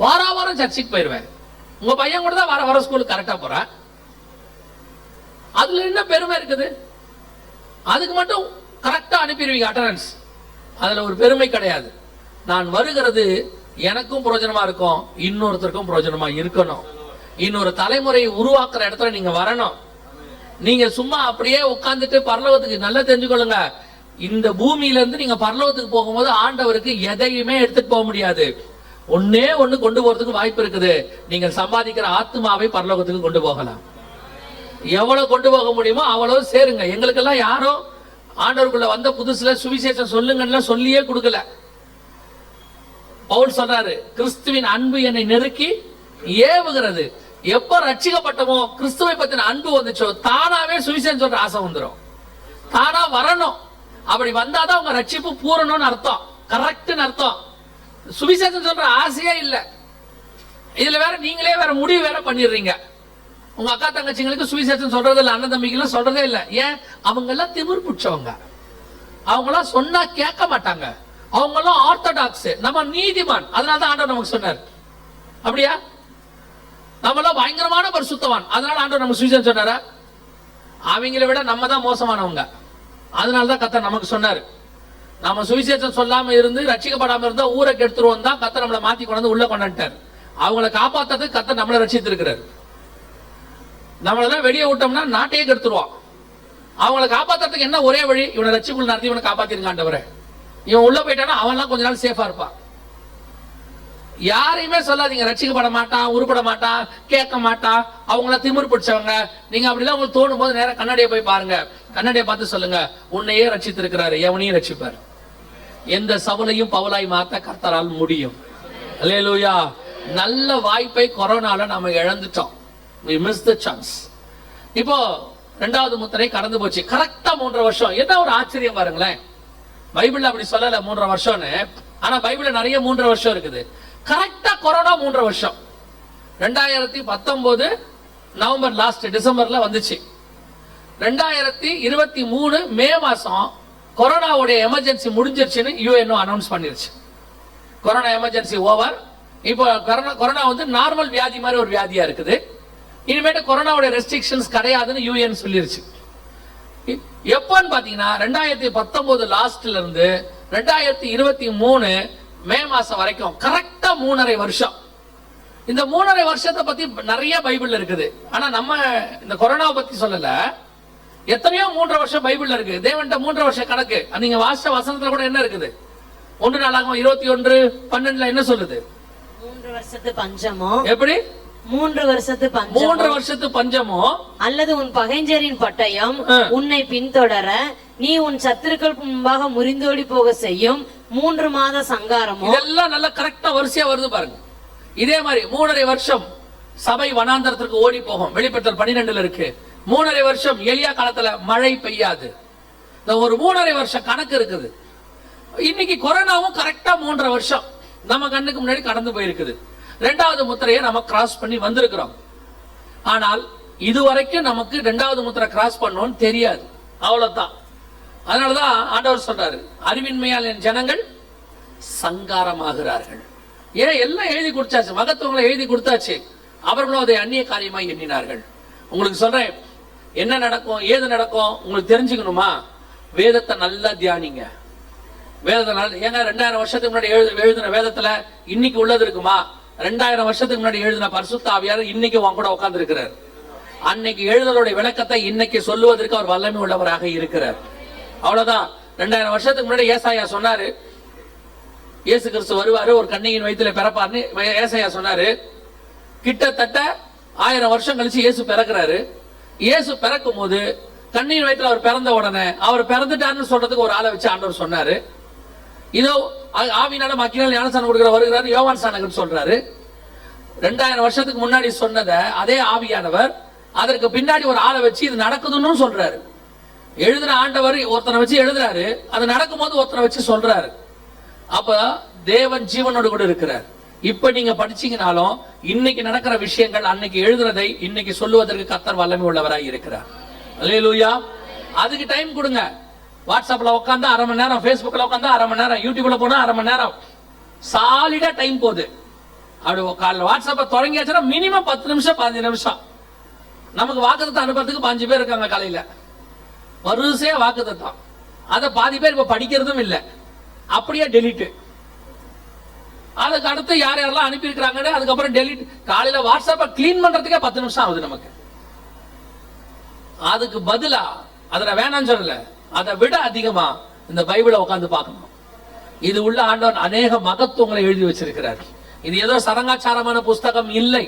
வாரம் சர்ச்சுக்கு போயிடுவேன். உங்க பையன் கூட தான் வார ஸ்கூலுக்கு கரெக்டா போறான். அதுல என்ன பெருமை இருக்குது? அதுக்கு மட்டும் கரெக்டா அனுப்பிடுவீங்க அட்டெண்டன்ஸ். அதுல ஒரு பெருமை கிடையாது. நான் வருகிறது எனக்கும் பிரயோஜனமா இருக்கும், இன்னொருத்தருக்கும் பிரயோஜனமா இருக்கணும். இன்னொரு தலைமுறையை உருவாக்குற இடத்துல நீங்க வரணும். நீங்க சும்மா அப்படியே உட்கார்ந்துட்டு பரலோகத்துக்கு நல்லா தெரிஞ்சுக்கொள்ளுங்க, இந்த பூமியில இருந்து நீங்க பரலோகத்துக்கு போகும்போது ஆண்டவருக்கு எதையுமே எடுத்துட்டு போக முடியாது. ஒன்னே ஒண்ணு கொண்டு போறதுக்கு வாய்ப்பு இருக்குது. நீங்க சம்பாதிக்கிற ஆத்மாவை பரலோகத்துக்கு கொண்டு போகலாம். எவ்வளவு கொண்டு போக முடியுமோ அவ்வளவு சேருங்க. எங்களுக்கெல்லாம் யாரும் ஆண்டவருக்குள்ள வந்த புதுசுல சுவிசேஷம் சொல்லுங்கன்னா சொல்லியே கொடுக்கல. பவுல் சொல்றாரு, கிறிஸ்துவின் அன்பு என்னை நெருக்கி ஏவுகிறது. எப்ப ரட்சிக்கப்பட்டமோ, கிறிஸ்துவை பத்தின அன்பு வந்துச்சோ, தானாவே சுவிசேஷம் சொல்ற ஆசை வந்துடும். தானா வரணும். அப்படி வந்தாதான் உங்க ரட்சிப்பு பூரணம்னு அர்த்தம், கரெக்ட்னு அர்த்தம். சுவிசேஷம் சொல்ற ஆசையே இல்ல. இதுல வேற நீங்களே வேற முடிவு வேற பண்ணிடுறீங்க. உங்க அக்கா தங்கச்சிங்களுக்கு சுவிசேஷம் சொல்றது இல்ல, அண்ணன் தம்பிக்கு சொல்றதே இல்ல. ஏன்? அவங்க எல்லாம் திமிர் பிடிச்சவங்க, அவங்க எல்லாம் சொன்னா கேட்க மாட்டாங்க, அவங்க எல்லாம் ஆர்த்தடாக்ஸ், நம்ம நீதிமான். அதனாலதான் ஆண்டவர் நமக்கு சொன்னார். அப்படியா? நம்ம எல்லாம் பயங்கரமான பரிசுத்தவான், அதனால ஆண்டவர் நமக்கு சுவிசேஷம் சொன்னாரா? அவங்களை விட நம்ம தான் மோசமானவங்க. அதனாலதான் கர்த்தர் நமக்கு சொன்னாரு. நம்ம சுவிசேஷம் சொல்லாம இருந்து ரட்சிக்கப்படாம இருந்தா ஊரை கெடுத்துருவோம் தான் கர்த்தர் நம்மளை மாத்தி கொண்டு உள்ள கொண்டாட்டார். அவங்களை காப்பாத்துறதுக்கு கர்த்தர் நம்மளை ரட்சித்திருக்கிறார். நம்மளெல்லாம் வெளியே விட்டோம்னா நாட்டையே கெடுத்துருவான். அவங்களை காப்பாத்துறதுக்கு என்ன ஒரே வழி? இவனை ரட்சிக்குள் நடத்தி இவனை காப்பாத்திருங்க ஆண்டவரே. இவன் உள்ள போயிட்டானா அவன்லாம் கொஞ்ச நாள் சேஃபா இருப்பான். யாரையுமே சொல்லாதீங்க ரட்சிக்கப்பட மாட்டான், உருப்பட மாட்டான், கேட்க மாட்டான், அவங்கள திமிர் பிடிச்சவங்க. நீங்க அப்படிலாம் உங்களுக்கு தோணும் போது நேரம் கண்ணாடியை போய் பாருங்க. கண்ணாடியை பார்த்து சொல்லுங்க, உன்னையே ரட்சித்திருக்கிறாரு, எவனையும் ரட்சிப்பார். எந்த சவுலையும் பவுலாய் மாத்த கர்த்தரால் முடியும். அல்லேலூயா. நல்ல வாய்ப்பை கொரோனால நாம இழந்துட்டோம். We missed the chance. இப்போ 2வது முத்திரை கடந்து போச்சு. கரெக்டா 3.5 வருஷம். என்ன ஒரு ஆச்சரியம் பாருங்களேன். பைபிள்ல அப்படி சொல்லல 3.5 வருஷம்னு, ஆனா பைபிள்ல நிறைய 3.5 வருஷம் இருக்குது. கரெக்டா கொரோனா 3.5 வருஷம். 2019 நவம்பர் லாஸ்ட் டிசம்பர்ல வந்துச்சு. 2023 மே மாசம் கொரோனாவுடைய எமர்ஜென்சி முடிஞ்சிருச்சுன்னு யுஎன்ஓ அனௌன்ஸ் பண்ணிருச்சு. Corona emergency over. இப்போ கொரோனா வந்து நார்மல் வியாதி மாதிரி ஒரு வியாதியா இருக்குது. இனிமேட்டு கொரோனாவோட ரெஸ்ட்ரிக்ஷன்ஸ் கிடையாதுன்னு யுஎன் சொல்லிருச்சு. எப்பன்னு பாத்தீங்கன்னா 2019 லாஸ்ட்ல இருந்து 2023 மே மாசம் வரைக்கும் கரெக்டா 3.5 வருஷம். இந்த 3.5 வருஷத்தை பத்தி நிறைய பைபிள்ல இருக்குது. ஆனா நம்ம இந்த கொரோனாவை பத்தி சொல்லல. எத்தனையோ 3.5 வருஷம் பைபிள்ல இருக்கு. தேவன்ட்ட 3.5 வருஷம் கணக்கு. நீங்க வாசிச்ச வசனத்துல கூட என்ன இருக்குது? 1 நாளாகமம் 21:12 என்ன சொல்லுது? 3 வருஷத்து பஞ்சமோ. எப்படி? 3 வருஷத்து பஞ்சமோ. 3 வருஷத்து பஞ்சமோ அல்லது உன் பகைஞரின் பட்டயம் உன்னை பின்தொடர நீ உன் சத்துருக்களுக்கு முன்பாக முறிந்தோடி போக செய்யும் 3 மாத சங்காரமோ. இதெல்லாம் நல்ல கரெக்டா வரிசையா வருது பாருங்க. இதே மாதிரி 3.5 வருஷம் சபை வனாந்தரத்திற்கு ஓடி போகும். வெளிப்படுத்தல் 12 இருக்கு. 3.5 வருஷம் எலியா காலத்துல மழை பெய்யாது. இந்த ஒரு 3.5 வருஷம் கணக்கு இருக்குது. இன்னைக்கு கொரோனாவும் கரெக்டா 3.5 வருஷம் நம்ம கண்ணுக்கு முன்னாடி கடந்து போயிருக்குது. 2வது முத்திரையை நம்ம கிராஸ் பண்ணி வந்திருக்கிறோம். ஆனால் இதுவரைக்கும் நமக்கு 2வது முத்திரை கிராஸ் பண்ணோம்னு தெரியாது, அவ்வளவுதான். அதனாலதான் ஆண்டவர் சொல்றாரு, அறிவின்மையால் என் ஜனங்கள் சங்காரமாகிறார்கள். ஏன்? எல்லாம் எழுதி கொடுத்தாச்சு, மகத்துவங்களை எழுதி கொடுத்தாச்சு, அவர்களும் அதை அந்நிய காரியமாய் எண்ணினார்கள். உங்களுக்கு சொல்றேன், என்ன நடக்கும் ஏது நடக்கும் உங்களுக்கு தெரிஞ்சுக்கணுமா? வேதத்தை நல்லா தியானிங்க. வேதத்தை நல்லா ஏங்க 2000 வருஷத்துக்கு முன்னாடி எழுதின வேதத்துல இன்னைக்கு உள்ளது இருக்குமா? 2000 வருஷத்துக்கு முன்னாடி எழுதின பரிசுத்த ஆவியார் இன்னைக்கு உன் கூட உட்கார்ந்து இருக்கிறார். அன்னைக்கு எழுதலுடைய விளக்கத்தை இன்னைக்கு சொல்லுவதற்கு அவர் வல்லமை உள்ளவராக இருக்கிறார். அவ்வளவுதான். 2000 வருஷத்துக்கு முன்னாடி ஏசாயா சொன்னாரு, இயேசு கிறிஸ்து வருவாரு, ஒரு கன்னிகையின் வயிற்றில பிறப்பாருன்னு ஏசாயா சொன்னாரு. கிட்டத்தட்ட 1000 வருஷம் கழிச்சு இயேசு பிறக்கிறாரு. இயேசு பிறக்கும் போது கன்னியின் வயிற்றில் அவர் பிறந்த உடனே அவர் பிறந்துட்டாருன்னு சொல்றதுக்கு ஒரு ஆளை வச்சு ஆண்டவர் சொன்னாரு. இதோ ஆவினால மக்கினால் ஞானஸ்நானம் கொடுக்கிற வருகிறாரு, யோவான் ஸ்நானகர் சொல்றாரு. 2000 வருஷத்துக்கு முன்னாடி சொன்னதை அதே ஆவியானவர் அதற்கு பின்னாடி ஒரு ஆளை வச்சு இது நடக்குதுன்னு சொல்றாரு. எழுதுன ஆண்டவர் ஒருத்தனை வச்சு எழுதுறாரு, அது நடக்கும் போது ஒருத்தனை வச்சு சொல்றாரு. அப்ப தேவன் ஜீவனோடு கூட இருக்கிறார். இப்ப நீங்க படிச்சீங்கனாலும் இன்னைக்கு நடக்கிற விஷயங்கள் அன்னைக்கு எழுதுறதை இன்னைக்கு சொல்லுவதற்கு கர்த்தர் வல்லமை உள்ளவராய் இருக்கிறார். அல்லேலூயா. அதுக்கு டைம் கொடுங்க. வாட்ஸ்அப்ல உட்காந்தா 1/2 மணி நேரம், Facebookல உட்காந்தா 1/2 மணி நேரம், யூடியூப்ல போனா 1/2 மணி நேரம், சாலிடா டைம் போகுது. அப்படி காலைல வாட்ஸ்அப்ப தொடங்கியாச்சுன்னா மினிமம் 10 நிமிஷம் 15 நிமிஷம். நமக்கு வாக்குத்தத்தம் அனுப்புறதுக்கு 5 பேர் இருக்காங்க காலையில, வரிசையா வாக்குத்தத்தம். அதை பாதி பேர் இப்ப படிக்கிறதும் இல்லை, அப்படியே டெலிட். அதுக்கு அடுத்து யார் யாரெல்லாம் அனுப்பி இருக்கிறாங்க, அதுக்கப்புறம் டெலிட். காலையில வாட்ஸ்அப்ப கிளீன் பண்றதுக்கே 10 நிமிஷம் ஆகுது நமக்கு. அதுக்கு பதிலா அதை வேணாம் சொல்லல, அதை விட அதிகமா இந்த பைபிளை உட்கார்ந்து பார்க்கணும். இது உள்ள ஆண்டவன் அநேக மகத்துவங்களை எழுதி வச்சிருக்கிறார். இது ஏதோ சரங்காச்சாரமான புஸ்தகம் இல்லை.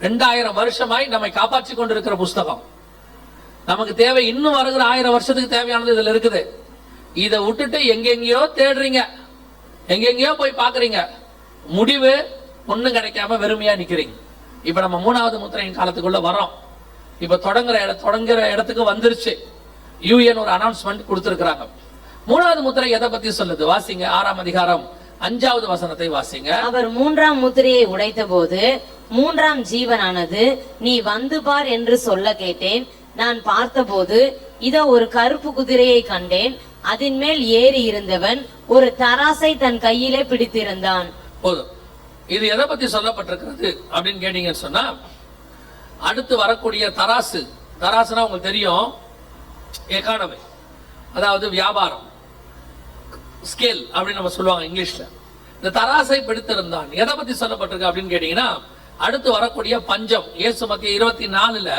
2000 வருஷமாய் நம்மை காப்பாற்றி கொண்டிருக்கிற புஸ்தகம். நமக்கு தேவை இன்னும் வருகிற 1000 வருஷத்துக்கு தேவையானது இதுல இருக்குது. இதை விட்டுட்டு எங்கெங்கயோ தேடுறீங்க, எங்கெங்கயோ போய் பாக்குறீங்க, முடிவு ஒண்ணும் கிடைக்காம வெறுமையா நிக்கிறீங்க. இப்ப நம்ம 3வது முத்திரையின் காலத்துக்குள்ள வரோம். இப்ப தொடங்குற இடத்துக்கு வந்துருச்சு. யூஎன் ஒரு அனௌன்ஸ்மெண்ட் கொடுத்திருக்கிறாங்க. 3வது முத்திரை எதை பத்தி சொல்லுது? வாசிங்க. 6ஆம் அதிகாரம் 5வது வசனத்தை வாசிங்க. அவர் 3ஆம் முத்திரையை உடைத்த போது 3ஆம் ஜீவனானது, நீ வந்து பார் என்று சொல்ல கேட்டேன். நான் பார்த்தபோது இதோ ஒரு கருப்பு குதிரையை கண்டேன். அதன் மேல் ஏறி இருந்தவன் ஒரு தராசை தன் கையிலே பிடித்திருந்தான். போதும். இது எதை பத்தி சொல்லப்பட்டிருக்கிறது அப்படின்னு கேட்டீங்கன்னு சொன்னா, அடுத்து வரக்கூடிய தராசு. தராசுனா உங்களுக்கு தெரியும், எக்கானமி, அதாவது வியாபாரம், ஸ்கேல் அப்படின்னு நம்ம சொல்லுவாங்க இங்கிலீஷ்ல. இந்த தராசை பிடித்திருந்தான் எதை பத்தி சொல்லப்பட்டிருக்கு அப்படின்னு கேட்டீங்கன்னா, அடுத்து வரக்கூடிய பஞ்சம். இயேசு மத்திய 24ல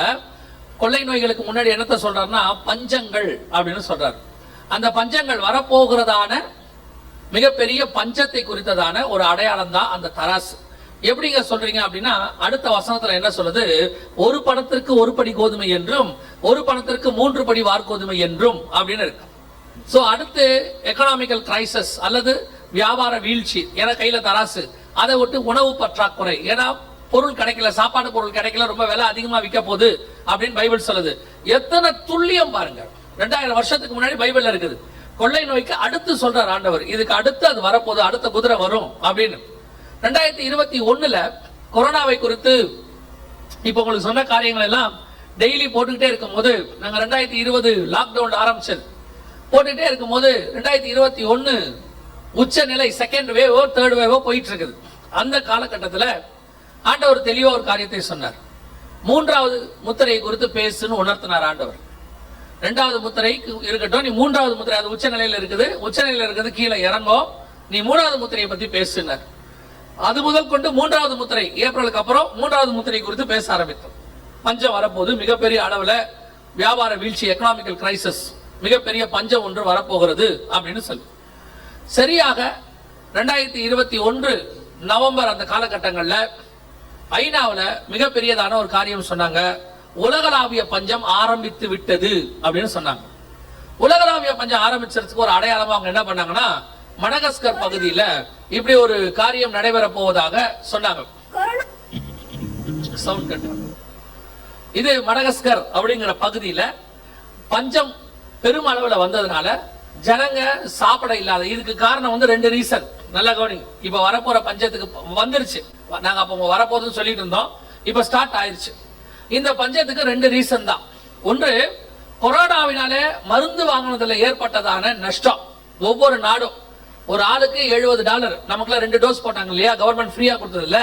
கொள்ளை நோய்களுக்கு முன்னாடி என்னத்தை சொல்றாருன்னா பஞ்சங்கள் அப்படின்னு சொல்றாரு. அந்த பஞ்சங்கள் வரப்போகிறதான மிகப்பெரிய பஞ்சத்தை குறித்ததான ஒரு அடையாளம் தான் அந்த தராசு. எப்படிங்க சொல்றீங்க அப்படின்னா, அடுத்த வசனத்துல என்ன சொல்லுது? ஒரு பணத்திற்கு 1 படி கோதுமை என்றும் 1 பணத்திற்கு 3 படி வார்கோதுமை என்றும் அப்படின்னு இருக்கு. சோ அடுத்து எக்கனாமிக்கல் கிரைசிஸ் அல்லது வியாபார வீழ்ச்சி, ஏன்னா கையில தராசு. அதை விட்டு உணவு பற்றாக்குறை, ஏன்னா பொருள் கிடைக்கல, சாப்பாடு பொருள் கிடைக்கல, ரொம்ப விலை அதிகமா விற்க போகுது அப்படின்னு பைபிள் சொல்லுது. எத்தனை துல்லியம் பாருங்க. 2000 வருஷத்துக்கு முன்னாடி பைபிள்ல இருக்குது. கொள்ளை நோய்க்கு அடுத்து சொல்றார் ஆண்டவர், இதுக்கு அடுத்து அது வரப்போகுது, அடுத்த குதிரை வரும் அப்படின்னு. 2021ல கொரோனாவை குறித்து இப்ப உங்களுக்கு சொன்ன காரியங்கள் எல்லாம் டெய்லி போட்டுக்கிட்டே இருக்கும் போது, நாங்க 2020 லாக்டவுன் ஆரம்பிச்சது போட்டுக்கிட்டே இருக்கும் போது 2021 உச்ச நிலை, செகண்ட் வேவோ தேர்ட் வேவோ போயிட்டு இருக்குது. அந்த காலகட்டத்தில் ஆண்டவர் தெளிவா ஒரு காரியத்தை சொன்னார். 3வது முத்திரையை குறித்து பேசுன்னு உணர்த்தினார் ஆண்டவர். 2வது முத்திரை இருக்கட்டும், நீ 3வது முத்திரை, அது உச்ச நிலையில இருக்குது, உச்ச நிலையில இருக்குது, கீழே இறங்கும், நீ 3வது முத்திரையை பத்தி பேசுனார். அது முதல் கொண்டு 3வது முத்திரை, ஏப்ரலுக்கு அப்புறம் 3வது முத்திரை குறித்து பேச ஆரம்பித்தோம். பஞ்சம் வரப்போது, மிகப்பெரிய அளவுல வியாபார வீழ்ச்சி, எக்கனாமிக்கல் கிரைசிஸ், மிகப்பெரிய பஞ்சம் ஒன்று வரப்போகிறது அப்படின்னு சொல்லி. சரியாக 2021 நவம்பர் அந்த காலகட்டங்கள்ல ஐநாவுல மிகப்பெரியதான ஒரு காரியம் சொன்னாங்க. உலகளாவிய பஞ்சம் ஆரம்பித்து விட்டது அப்படின்னு சொன்னாங்க. உலகளாவிய பஞ்சம் ஆரம்பிச்சதுக்கு ஒரு அடையாளமா அவங்க என்ன பண்ணாங்கன்னா, மடகஸ்கர் பகுதியில இப்படி ஒரு காரியம் நடைபெற போவதாக சொன்னாங்க. இது மடகஸ்கர் அப்படிங்கிற பகுதியில பஞ்சம் பெரும் அளவுல வந்ததுனால ஜனங்க சாப்பிட இல்லாத. இதுக்கு காரணம் 2 ரீசன். நல்லா கவனிங்க. இப்ப வரப்போற பஞ்சத்துக்கு வந்துருச்சு. நாங்க அப்ப வரப்போகுதுன்னு சொல்லிட்டு இருந்தோம், இப்ப ஸ்டார்ட் ஆயிருச்சு. இந்த பஞ்சத்துக்கு 2 ரீசன் தான். ஒன்று, கொரோனாவினாலே மருந்து வாங்கினதுல ஏற்பட்டதான நஷ்டம். ஒவ்வொரு நாடும் ஒரு ஆளுக்கு $70, நமக்குலாம் 2 டோஸ் போட்டாங்க இல்லையா, கவர்மெண்ட் ஃப்ரீயா கொடுத்ததுல.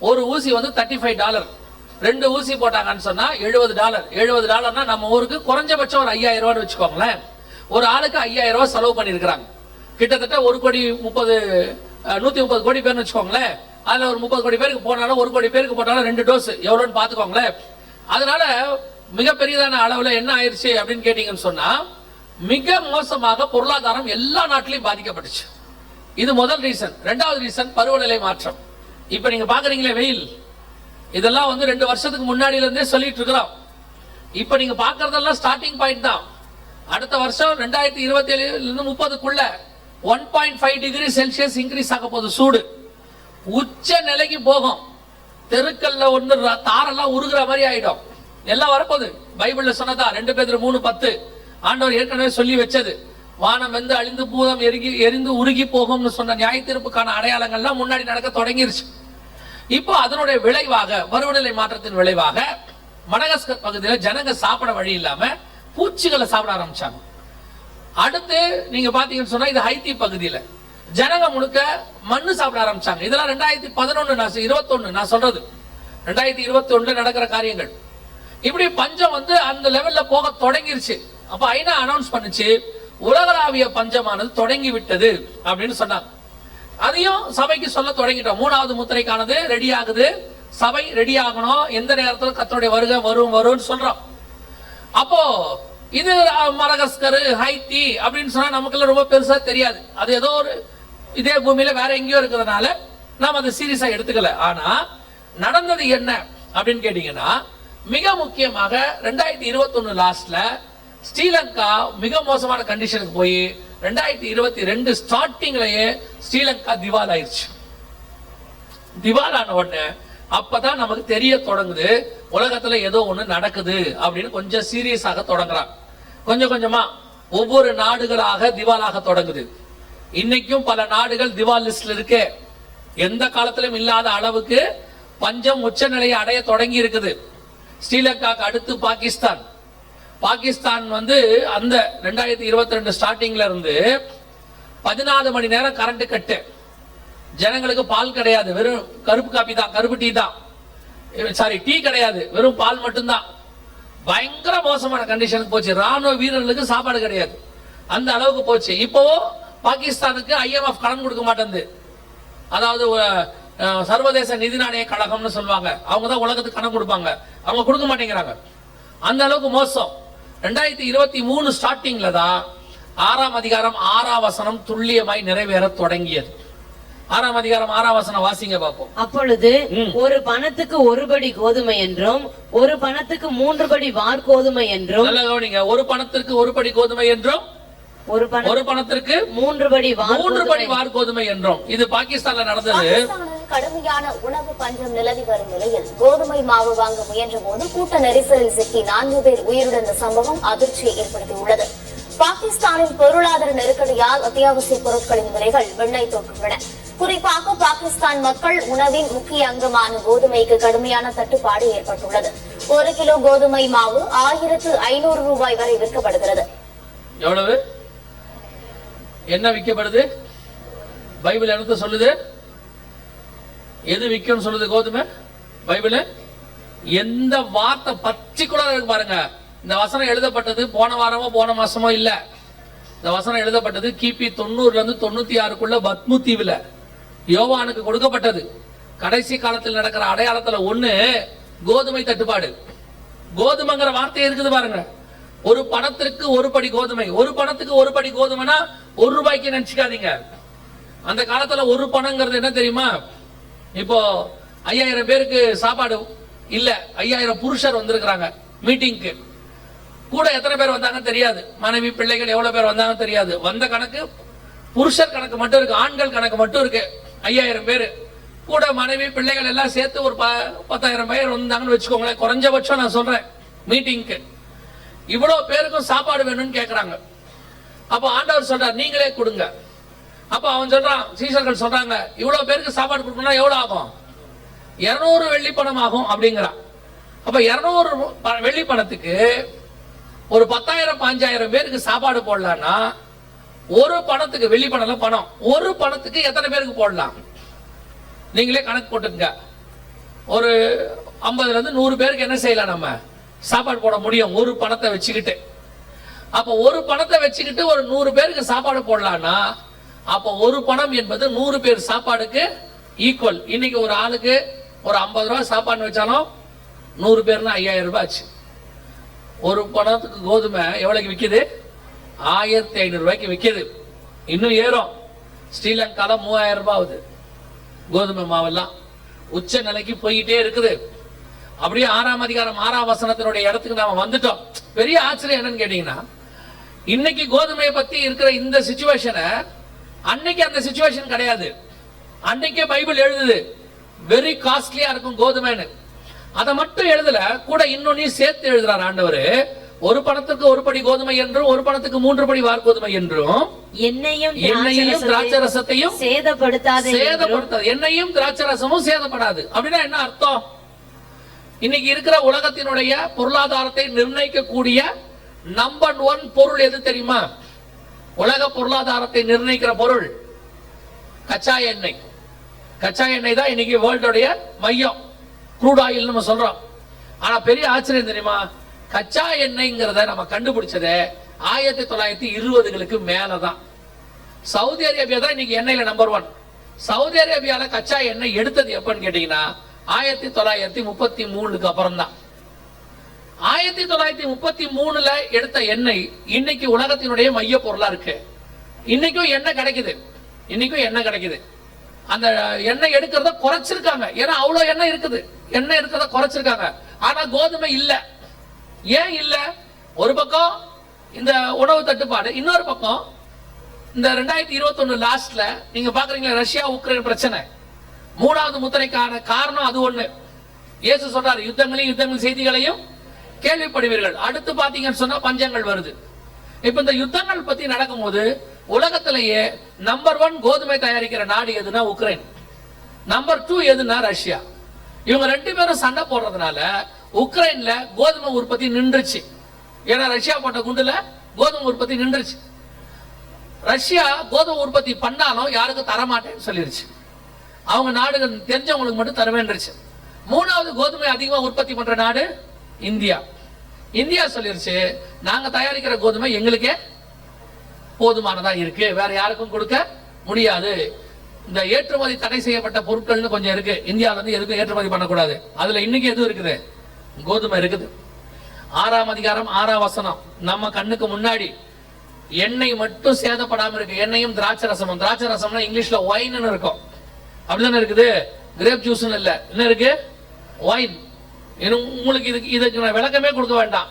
ஒரு ஊசி வந்து $35, 2 ஊசி போட்டாங்கன்னு சொன்னா $70. $70 நம்ம ஊருக்கு குறைஞ்சபட்சம் ஒரு 5000 ரூபான்னு வச்சுக்கோங்களேன். ஒரு ஆளுக்கு 5000 ரூபாய் செலவு பண்ணிருக்காங்க. கிட்டத்தட்ட 130 கோடி பேர்னு வச்சுக்கோங்களேன். அதுல ஒரு 30 கோடி பேருக்கு போனாலும் 1 கோடி பேருக்கு போட்டாலும் 2 டோஸ் எவ்வளவுன்னு பாத்துக்கோங்களேன். அதனால மிகப்பெரியதான அளவுல என்ன ஆயிருச்சு அப்படின்னு கேட்டீங்கன்னு சொன்னா, மிக மோசமாக பொருளாதாரம் எல்லா நாட்டிலையும் பாதிக்கப்பட்டுச்சு. இது முதல் ரீசன். 2வது ரீசன் பருவநிலை மாற்றம். இப்ப நீங்க பாக்குறீங்களே வெயில், இதெல்லாம் வந்து 2 வருஷத்துக்கு முன்னாடில இருந்தே சொல்லிட்டு இருக்கிறோம். இப்ப நீங்க பாக்குறதெல்லாம் ஸ்டார்டிங் பாயிண்ட் தான். அடுத்த வருஷம் 2027-30க்குள்ள 1.5 டிகிரி செல்சியஸ் இன்க்ரீஸ் ஆக போகுது. சூடு உச்ச நிலைக்கு போகும். தெருக்கல்ல ஒன்று தாரெல்லாம் உருகுற மாதிரி ஆயிடும். எல்லாம் வரப்போகுது. பைபிள்ல சொன்னதா 2 பேதுரு 3:10 ஆண்டவர் ஏற்கனவே சொல்லி வச்சது. வானம் வந்து அழிந்து பூதம் எரிந்து உருகி போகும்னு சொன்ன நியாய தீர்ப்புக்கான அடையாளங்கள்லாம் முன்னாடி நடக்க தொடங்கிருச்சு. இப்போ அதனுடைய விளைவாக, பருவநிலை மாற்றத்தின் விளைவாக மடகாஸ்கர் பகுதியில் ஜனங்க சாப்பிட வழி இல்லாம பூச்சிகளை சாப்பிட ஆரம்பிச்சாங்க. அடுத்து நீங்க பாத்தீங்கன்னு சொன்னா இது ஹைத்தி பகுதியில ஜனங்க முழுக்க மண்ணு சாப்பிட ஆரம்பிச்சாங்க. இதெல்லாம் 2021 நான் சொல்றது 2021 நடக்கிற காரியங்கள். இப்படி பஞ்சம் வந்து அந்த லெவல்ல போக தொடங்கிருச்சு. அப்ப ஐநா அனௌன்ஸ் பண்ணுச்சு, உலகளாவிய பஞ்சமானது தொடங்கி விட்டது அப்படின்னு சொன்னாங்க. அதையும் சபைக்கு சொல்ல தொடங்கிட்டோம். 3வது முத்திரைக்கானது ரெடி ஆகுது, சபை ரெடி ஆகணும், எந்த நேரத்தில் கர்த்தருடைய வருகை வரும்னு சொல்றோம். அப்போ இது மடகாஸ்கர், ஹைத்தி அப்படின்னு சொன்னா நமக்கு ரொம்ப பெருசா தெரியாது. அது ஏதோ ஒரு இதே பூமியில வேற எங்கேயோ இருக்கிறதுனால நாம அதை சீரியஸா எடுத்துக்கல. ஆனா நடந்தது என்ன அப்படின்னு கேட்டீங்கன்னா, மிக முக்கியமாக 2021 லாஸ்ட்ல ஸ்ரீலங்கா மிக மோசமான கண்டிஷனுக்கு போய் 2022 ஸ்டார்டிங்லயே ஸ்ரீலங்கா திவால் ஆயிடுச்சு. திவால் ஆன உடனே அப்பதான் நமக்கு தெரிய தொடங்குது, உலகத்துல ஏதோ ஒண்ணு நடக்குது அப்படின்னு. கொஞ்சம் சீரியஸாக தொடங்குறாங்க. கொஞ்சம் கொஞ்சமா ஒவ்வொரு நாடுகளாக திவாலாக தொடங்குது. இன்னைக்கும் பல நாடுகள் திவால் லிஸ்ட்ல இருக்கு. எந்த காலத்திலும் இல்லாத அளவுக்கு பஞ்சம் உச்ச நிலையை அடைய தொடங்கி இருக்குது. ஸ்ரீலங்காக்கு அடுத்து பாகிஸ்தான் வந்து அந்த 2022 ஸ்டார்டிங்ல இருந்து 14 மணி நேரம் கரண்ட் கட்டு. ஜனங்களுக்கு பால் கிடையாது, வெறும் கருப்பு காப்பி தான், கருப்பு டீ தான், டீ கிடையாது, வெறும் பால் மட்டும்தான். பயங்கர மோசமான கண்டிஷனுக்கு போச்சு. ராணுவ வீரர்களுக்கு சாப்பாடு கிடையாது, அந்த அளவுக்கு போச்சு. இப்போ பாகிஸ்தானுக்கு IMF கடன் கொடுக்க மாட்டேங்குது. அதாவது சர்வதேச நிதி நாணய கழகம்னு சொல்லுவாங்க, அவங்க தான் உலகத்துக்கு கடன் கொடுப்பாங்க, அவங்க கொடுக்க மாட்டேங்கிறாங்க. அந்த அளவுக்கு மோசம். 2023 ஸ்டார்டிங்ல தான் 6ஆம் அதிகாரம் 6ஆம் வசனம் துல்லியமாய் நிறைவேற தொடங்கியது. 6ஆம் அதிகாரம் 6ஆம் வசனம் வாசிங்க பாப்போம். அப்பொழுது ஒரு பணத்துக்கு 1 படி கோதுமை என்றும், ஒரு பணத்துக்கு 3 படி வார்கோதுமை என்றும். நல்லா கவனிங்க. ஒரு பணத்திற்கு 1 படி கோதுமை என்றும், ஒரு பணத்திற்கு 3 படி வார்கோதுமை என்றும். இது பாகிஸ்தான்ல நடந்தது. கடுமையான உணவு பஞ்சம் நிலவி வரும் நிலையில் கோதுமை மாவு வாங்க முயன்ற போது கூட்ட நெரிசலில் சிக்கி 4 பேர் உயிரிழந்த சம்பவம் அதிர்ச்சியை ஏற்படுத்தியுள்ளது. பாகிஸ்தானின் பொருளாதார நெருக்கடியால் அத்தியாவசிய பொருட்களின் விலைகள் விண்ணை தொட்டுள்ளன. குறிப்பாக பாகிஸ்தான் மக்கள் உணவின் முக்கிய அங்கமான கோதுமைக்கு கடுமையான தட்டுப்பாடு ஏற்பட்டுள்ளது. 1 கிலோ கோதுமை மாவு 1500 ரூபாய் வரை விற்கப்படுகிறது. எவ்வளவு என்ன விற்கப்படுது? பைபிள் எனக்கு சொல்லுது. எது விற்கும் சொல்லுது? கோதுமை. பைபிள் எந்த வார்த்தை பர்டிகுலரா இருக்கு பாருங்க. இந்த வசனம் எழுதப்பட்டது போன வாரமோ போன மாசமோ இல்ல. இந்த வசனம் எழுதப்பட்டது கிபி 90ல இருந்து 96க்குள்ள பத்மு தீவுல யோவானுக்கு கொடுக்கப்பட்டது. கடைசி காலத்தில் நடக்கிற அடையாளத்துல ஒண்ணு கோதுமை தட்டுப்பாடு. கோதுமைங்கிற வார்த்தை இருக்குது பாருங்க. ஒரு பணத்திற்கு 1 படி கோதுமை. ஒரு பணத்துக்கு 1 படி கோதுமைனா 1 ரூபாய்க்கு நினைச்சுக்காதீங்க. அந்த காலத்துல 1 பணங்கிறது என்ன தெரியுமா? இப்போ 5000 பேருக்கு சாப்பாடு இல்ல, 5000 புருஷர் வந்திருக்கிறாங்க மீட்டிங்க்கு. கூட எத்தனை பேர் வந்தாங்க தெரியாது, மனைவி பிள்ளைகள் எவ்வளவு பேர் வந்தாங்க தெரியாது. வந்த கணக்கு புருஷர் கணக்கு மட்டும் இருக்கு, ஆண்கள் கணக்கு மட்டும் இருக்கு. 5000 பேரு கூட மனைவி பிள்ளைகள் எல்லாம் சேர்த்து ஒரு 10,000 பேர் வந்தாங்கன்னு வச்சுக்கோங்களேன். குறைஞ்சபட்சம் நான் சொல்றேன் மீட்டிங்க்கு. இவ்வளவு பேருக்கும் சாப்பாடு வேணும்னு கேக்குறாங்க. அப்ப ஆண்டவர் சொல்றார் நீங்களே கொடுங்க. அப்ப அவன் சொல்றான், சீசர்கள் சொல்றாங்க, இவ்வளவு பேருக்கு சாப்பாடு கொடுக்கணும்னா எவ்வளவு ஆகும்? 200 வெள்ளி பணம் ஆகும் அப்படிங்கிறான். அப்ப 200 வெள்ளி பணத்துக்கு ஒரு 10,000 5,000 பேருக்கு சாப்பாடு போடலாம்னா ஒரு பணத்துக்கு, வெள்ளி பணம் பணம், ஒரு பணத்துக்கு எத்தனை பேருக்கு போடலாம் நீங்களே கணக்கு போட்டுங்க. ஒரு 50ல இருந்து 100 பேருக்கு என்ன செய்யலாம், நம்ம சாப்பாடு போட முடியும் ஒரு பணத்தை வச்சுக்கிட்டு. அப்ப ஒரு பணத்தை வச்சுக்கிட்டு ஒரு 100 பேருக்கு சாப்பாடு போடலாம்னா அப்ப ஒரு பணம் என்பது 100 பேர் சாப்பாடுக்கு ஈக்குவல். இன்னைக்கு ஒரு ஆளுக்கு ஒரு 50 ரூபாய் சாப்பாடு வச்சாலும் 100 பேர்னா 5,000 ரூபாய் ஆச்சு. ஒரு பணத்துக்கு கோதுமை எவ்வளவுக்கு விக்குது? 1,500 ரூபாய்க்கு விக்குது. இன்னும் ஏறும். ஸ்ரீலங்கால 3,000 ரூபாய் ஆகுது கோதுமை மாவெல்லாம். உச்ச நிலைக்கு போயிட்டே இருக்குது. அப்படியே 6ஆம் அதிகாரம் 6ஆம் வசனத்தினுடைய இடத்துக்கு நாம வந்துட்டோம். பெரிய ஆச்சரியம் என்னன்னு கேட்டீங்கன்னா, இன்னைக்கு கோதுமையை பத்தி இருக்கிற இந்த சிச்சுவேஷனை அன்னைக்கு அந்த சிச்சுவேஷன் கிடையாது. அன்னைக்கே பைபிள் எழுதுது வெரி காஸ்ட்லியா இருக்கும் கோதுமைன்னு. அதை மட்டும் எழுதல, கூட இன்னொன்னையும் சேர்த்து எழுதுறார் ஆண்டவர். ஒரு பணத்துக்கு ஒரு படி கோதுமை என்றும் ஒரு பணத்துக்கு 3 படி வார் கோதுமை என்றும் எண்ணெயும் திராட்சரசத்தையும் சேதப்படுத்தாது. எண்ணெயும் திராட்சரசமும் சேதப்படாது. அப்படின்னா என்ன அர்த்தம்? இன்னைக்கு இருக்கிற உலகத்தினுடைய பொருளாதாரத்தை நிர்ணயிக்கக்கூடிய நம்பர் 1 பொருள் எது தெரியுமா? உலக பொருளாதாரத்தை நிர்ணயிக்கிற பொருள் கச்சா எண்ணெய். கச்சா எண்ணெய் தான் இன்னைக்கு வேர்ல்டுடைய மையம். க்ரூட் ஆயில் நம்ம சொல்றோம். ஆனா பெரிய ஆச்சரியம் தெரியுமா, கச்சா எண்ணெய்ங்கிறத நம்ம கண்டுபிடிச்சதே 1920களுக்கு மேலதான். சவுதி அரேபியா தான் இன்னைக்கு எண்ணெயில நம்பர் 1. சவுதி அரேபியால கச்சா எண்ணெய் எடுத்தது எப்பன்னு கேட்டீங்கன்னா 1933க்கு அப்புறம் தான். 1933ல எடுத்த எண்ணெய் இன்னைக்கு உலகத்தினுடைய மைய பொருளா இருக்கு. இன்னைக்கும் எண்ணெய் கிடைக்குது. இன்னைக்கும் எண்ணெய் கிடைக்குது. அந்த எண்ணெய் எடுக்கிறத குறைச்சிருக்காங்க. ஏன்னா அவ்வளவு எண்ணெய் இருக்குது. எண்ணெய் இருக்கிறத குறைச்சிருக்காங்க. ஆனா கோதுமை இல்ல. ஏன் இல்ல? ஒரு பக்கம் இந்த உணவு தட்டுப்பாடு, இன்னொரு பக்கம் இந்த 2021 லாஸ்ட்ல நீங்க பாக்குறீங்களா ரஷ்யா உக்ரைன் பிரச்சனை. 3வது முத்திரைக்கான காரணம் அது ஒண்ணு. இயேசு சொல்றாரு, யுத்தங்கள் செய்திகளையும் கேள்விப்படுவீர்கள். அடுத்து பாத்தீங்கன்னு சொன்னா பஞ்சங்கள் வருது. இப்ப இந்த யுத்தங்கள் பத்தி நடக்கும்போது உலகத்திலேயே நம்பர் 1 கோதுமை தயாரிக்கிற நாடு எதுனா உக்ரைன். நம்பர் 2 எதுனா ரஷ்யா. இவங்க 2 பேரும் சண்டை போடுறதுனால உக்ரைன்ல கோதுமை உற்பத்தி நின்றுச்சு. ஏன்னா ரஷ்யா போட்ட குண்டுல கோதுமை உற்பத்தி நின்றுச்சு. ரஷ்யா கோதுமை உற்பத்தி பண்ணாலும் யாருக்கும் தரமாட்டேன்னு சொல்லிருச்சு. அவங்க நாடுகள் தெரிஞ்சவங்களுக்கு மட்டும் தருவேன்றுச்சு. 3வது கோதுமை அதிகமா உற்பத்தி பண்ற நாடு இந்தியா. இந்தியா சொல்லிருச்சு, நாங்க தயாரிக்கிற கோதுமை எங்களுக்கே போதுமானதா இருக்கு, வேற யாருக்கும் கொடுக்க முடியாது. இந்த ஏற்றுமதி தடை செய்யப்பட்ட பொருட்கள்னு கொஞ்சம் இருக்கு. இந்தியாவில இருந்து எதுக்கும் ஏற்றுமதி பண்ணக்கூடாது. அதுல இன்னைக்கு எதுவும் இருக்குது? கோதுமை இருக்குது. 6ஆம் அதிகாரம் 6ஆம் வசனம் நம்ம கண்ணுக்கு முன்னாடி எண்ணெய் மட்டும் சேதப்படாம இருக்கு. எண்ணெயும் திராட்சை ரசமும். திராட்சை ரசம்னா இங்கிலீஷ்ல ஒயின் இருக்கும். அப்படிதானே இருக்குது. கிரேப் ஜூஸ் இல்ல, என்ன இருக்கு? ஒயின். உங்களுக்கு இதுக்கு நான் விளக்கமே கொடுக்க வேண்டாம்.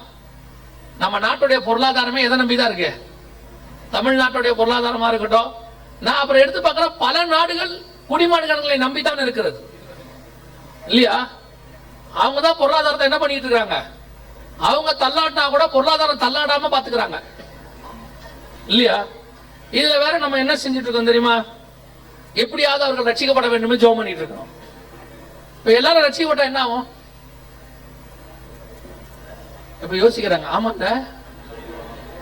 நம்ம நாட்டுடைய பொருளாதாரமே எதை நம்பிதான் இருக்கு? தமிழ்நாட்டுடைய பொருளாதாரமா இருக்கட்டும். நான் அப்புறம் எடுத்து பார்க்கிற பல நாடுகள் குடிமகன்களை நம்பித்தான் இருக்கிறது இல்லையா? அவங்கதான் பொருளாதாரத்தை என்ன பண்ணிட்டு இருக்காங்க? அவங்க தள்ளாட்டினா கூட பொருளாதாரம் தள்ளாடாம பாத்துக்கிறாங்க இல்லையா? இதுல வேற நம்ம என்ன செஞ்சுட்டு இருக்கோம் தெரியுமா? எப்படியாவது அவர்கள் ரட்சிக்கப்பட வேண்டும் ஜெபம் பண்ணிட்டு இருக்கோம். இப்ப எல்லாரும் ரட்சிக்கப்பட்டா என்ன ஆகும்? இப்ப யோசிக்கிறாங்க, ஆமாண்ட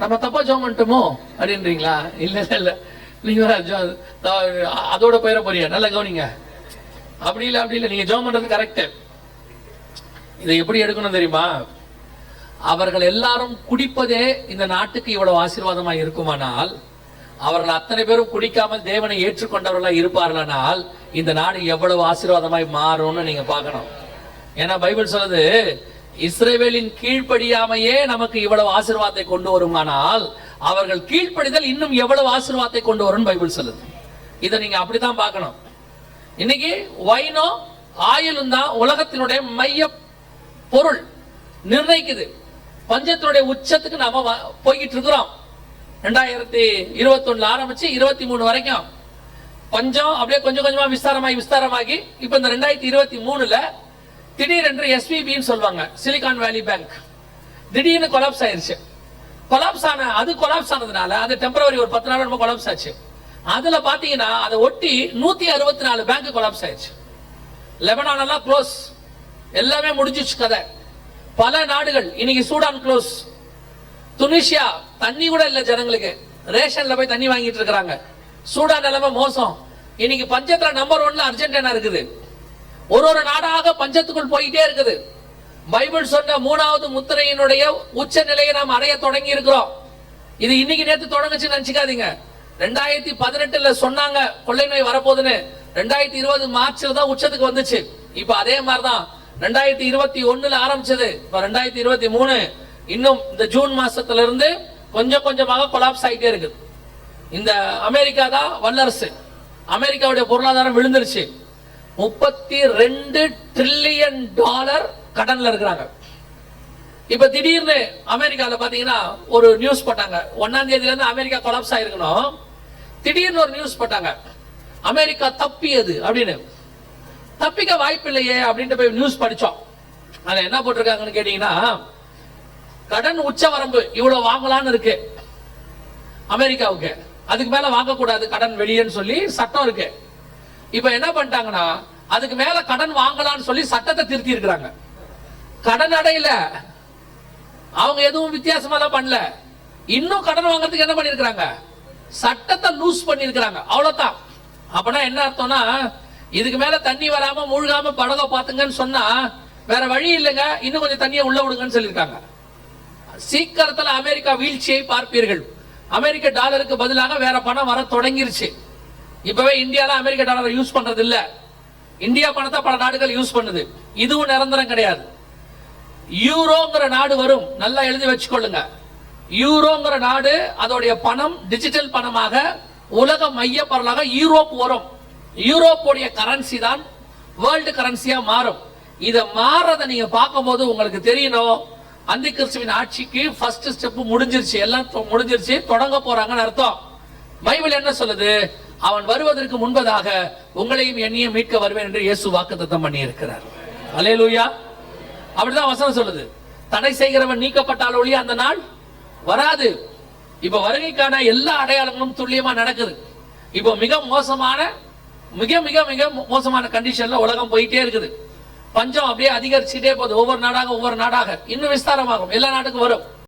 நம்ம தப்பா ஜெபம் பண்ணிட்டோமோ அப்படின்றீங்களா? இல்ல இல்ல, நீங்க அதோட போயிட போறீங்க. நல்லா கவனிங்க. அப்படி இல்ல நீங்க ஜெபம் பண்றது கரெக்ட். இதை எப்படி எடுக்கணும் தெரியுமா? அவர்கள் எல்லாரும் குடிப்பதே இந்த நாட்டுக்கு இவ்வளவு ஆசீர்வாதமா இருக்குமானால், அவர்கள் அத்தனை பேரும் குடிக்காமல் தேவனை ஏற்றுக்கொண்டவர்களா இருப்பார்களானால் இந்த நாடு எவ்வளவு ஆசீர்வாதமாய் மாறும்னு நீங்க பார்க்கணும். ஏன்னா பைபிள் சொல்லுது, இஸ்ரவேலின் கீழ்ப்படியாமையே நமக்கு இவ்வளவு ஆசீர்வாதத்தை கொண்டு வருமானால் அவர்கள் கீழ்ப்படிதல் இன்னும் எவ்வளவு ஆசீர்வாதத்தை கொண்டு வரும் பைபிள் சொல்லுது. இதை நீங்க அப்படித்தான் பார்க்கணும். இன்னைக்கு வைனோ ஆயிலும் தான் உலகத்தினுடைய மைய பொருள் நிர்ணயிக்குது. பஞ்சத்தினுடைய உச்சத்துக்கு நாம போய்கிட்டு இருக்கிறோம். 2021 ஆரம்பிச்சு 23 வரைக்கும் பஞ்சம் அப்படியே கொஞ்சம் கொஞ்சமா விஸ்தாரமாகி இப்ப இந்த 2023ல திடீரென்று SVB சொல்லுவாங்க, சிலிகான் வேலி பேங்க், திடீர்னு கொலாப்ஸ் ஆயிருச்சு. கொலாப்ஸ் ஆனதுனால அது டெம்பரவரி ஒரு 10 நாள் ரொம்ப கொலாப்ஸ் ஆச்சு. அதுல பாத்தீங்கன்னா அதை ஒட்டி 164 பேங்க் கொலாப்ஸ் ஆயிடுச்சு. லெபனான் எல்லாம் க்ளோஸ், எல்லாமே முடிஞ்சிச்சு கதை. பல நாடுகள் இன்னைக்கு சூடான் க்ளோஸ், துனிஷியா தண்ணி கூட இல்ல ஜனங்களுக்கு, ரேஷன்ல போய் தண்ணி வாங்கிட்டு இருக்காங்க. சூடான் நிலைமை மோசம். இன்னைக்கு பஞ்சத்துல நம்பர் 1ல அர்ஜென்டினா இருக்குது. ஒரு நாடாக பஞ்சத்துக்குள் போயிட்டே இருக்குது. பைபிள் சொன்ன 3வது முத்திரையினுடைய உச்ச நிலையை நாம் அடைய தொடங்கி இருக்கிறோம். இது இன்னைக்கு நேத்து தொடங்குச்சுன்னு நினைச்சுக்காதீங்க. 2018ல சொன்னாங்க கொள்ளை நோய் வரப்போகுதுன்னு. 2020 மார்ச்ல தான் உச்சத்துக்கு வந்துச்சு. இப்ப அதே மாதிரிதான் 2021ல ஆரம்பிச்சது. இப்ப 2023 இன்னும் இந்த ஜூன் மாசத்துல இருந்து கொஞ்சம் கொஞ்சமாக கொலாப்ஸ் ஆகிட்டே இருக்குது. இந்த அமெரிக்கா தான் வல்லரசு. அமெரிக்காவுடைய பொருளாதாரம் விழுந்துருச்சு. $32 ட்ரில்லியன் கடன்ல இருக்கிறாங்க. இப்ப திடீர்னு அமெரிக்கால பாத்தீங்கன்னா ஒரு நியூஸ் போட்டாங்க, 1ஆம் தேதியில இருந்து அமெரிக்கா கொலாப்ஸ் ஆயிருக்கணும். திடீர்னு ஒரு நியூஸ் போட்டாங்க, அமெரிக்கா தப்பியது அப்படின்னு. தப்பிக்க வாய்ப்பு இல்லையே அப்படின்ட்டு போய் நியூஸ் படிச்சோம். அதுல என்ன போட்டிருக்காங்கன்னு கேட்டீங்கன்னா, கடன் உச்ச வரம்பு இவ்வளவு வாங்கலாம்னு இருக்கு அமெரிக்காவுக்கு, அதுக்கு மேல வாங்கக்கூடாது கடன் வெளியேன்னு சொல்லி சட்டம் இருக்கு. இப்ப என்ன பண்ணிட்டாங்கன்னா, அதுக்கு மேல கடன் வாங்கலாம்னு சொல்லி சட்டத்தை திருத்தி இருக்கிறாங்க. கடன் அடையில அவங்க எதுவும் வித்தியாசமா தான் பண்ணல. இன்னும் கடன் வாங்குறதுக்கு என்ன பண்ணிருக்காங்க, சட்டத்தை லூஸ் பண்ணிருக்காங்க. அவ்வளவுதான். அப்பனா என்ன அர்த்தம்னா, இதுக்கு மேல தண்ணி வராம மூழ்காம படக பாத்துங்கன்னு சொன்னா வேற வழி இல்லைங்க, இன்னும் கொஞ்சம் தண்ணியை உள்ள விடுங்கன்னு சொல்லியிருக்காங்க. சீக்கிரத்துல அமெரிக்கா வீழ்ச்சியை பார்ப்பீர்கள். அமெரிக்க டாலருக்கு பதிலாக வேற பணம் வர தொடங்கிருச்சு. இப்பவே இந்தியால அமெரிக்க டாலரை யூஸ் பண்றது இல்ல. இந்தியா பணத்தை பல நாடுகள் யூஸ் பண்ணுது. இதுவும் நிரந்தரம் கிடையாது. யூரோங்கிற நாடு வரும், நல்லா எழுதி வச்சுக்கொள்ளுங்க. யூரோங்கிற நாடு அதோடைய பணம் டிஜிட்டல் பணமாக உலக மைய பொருளாக யூரோப் வரும். யூரோப்புடைய கரன்சி தான் வேர்ல்டு கரன்சியா மாறும். இத மாறத நீங்க பார்க்கும்போது உங்களுக்கு தெரியணும், அந்தி கிறிஸ்துவின் ஆட்சிக்கு ஃபர்ஸ்ட் ஸ்டெப் முடிஞ்சிருச்சு, எல்லாம் முடிஞ்சிருச்சு, தொடங்க போறாங்கன்னு அர்த்தம். பைபிள் என்ன சொல்லுது, அவன் வருவதற்கு முன்பதாக உங்களையும் என்னையும் மீட்க வருவேன் என்று இயேசு வாக்குத்தத்தம் பண்ணி இருக்கிறார். அல்லேலூயா. அப்படிதான் வசனம் சொல்லுது. தடை செய்கிறவன் நீக்கப்பட்டால் ஒழிய அந்த நாள் வராது. இப்ப வருகைக்கான எல்லா அடையாளங்களும் துல்லியமா நடக்குது. இப்போ மிக மோசமான கண்டிஷன்ல உலகம் போயிட்டே இருக்குது. பஞ்சம் அப்படியே அதிகரிச்சுட்டே போகுது. ஒவ்வொரு நாடாக இன்னும் விஸ்தாரமாகும். எல்லா நாட்டுக்கும் வரும்.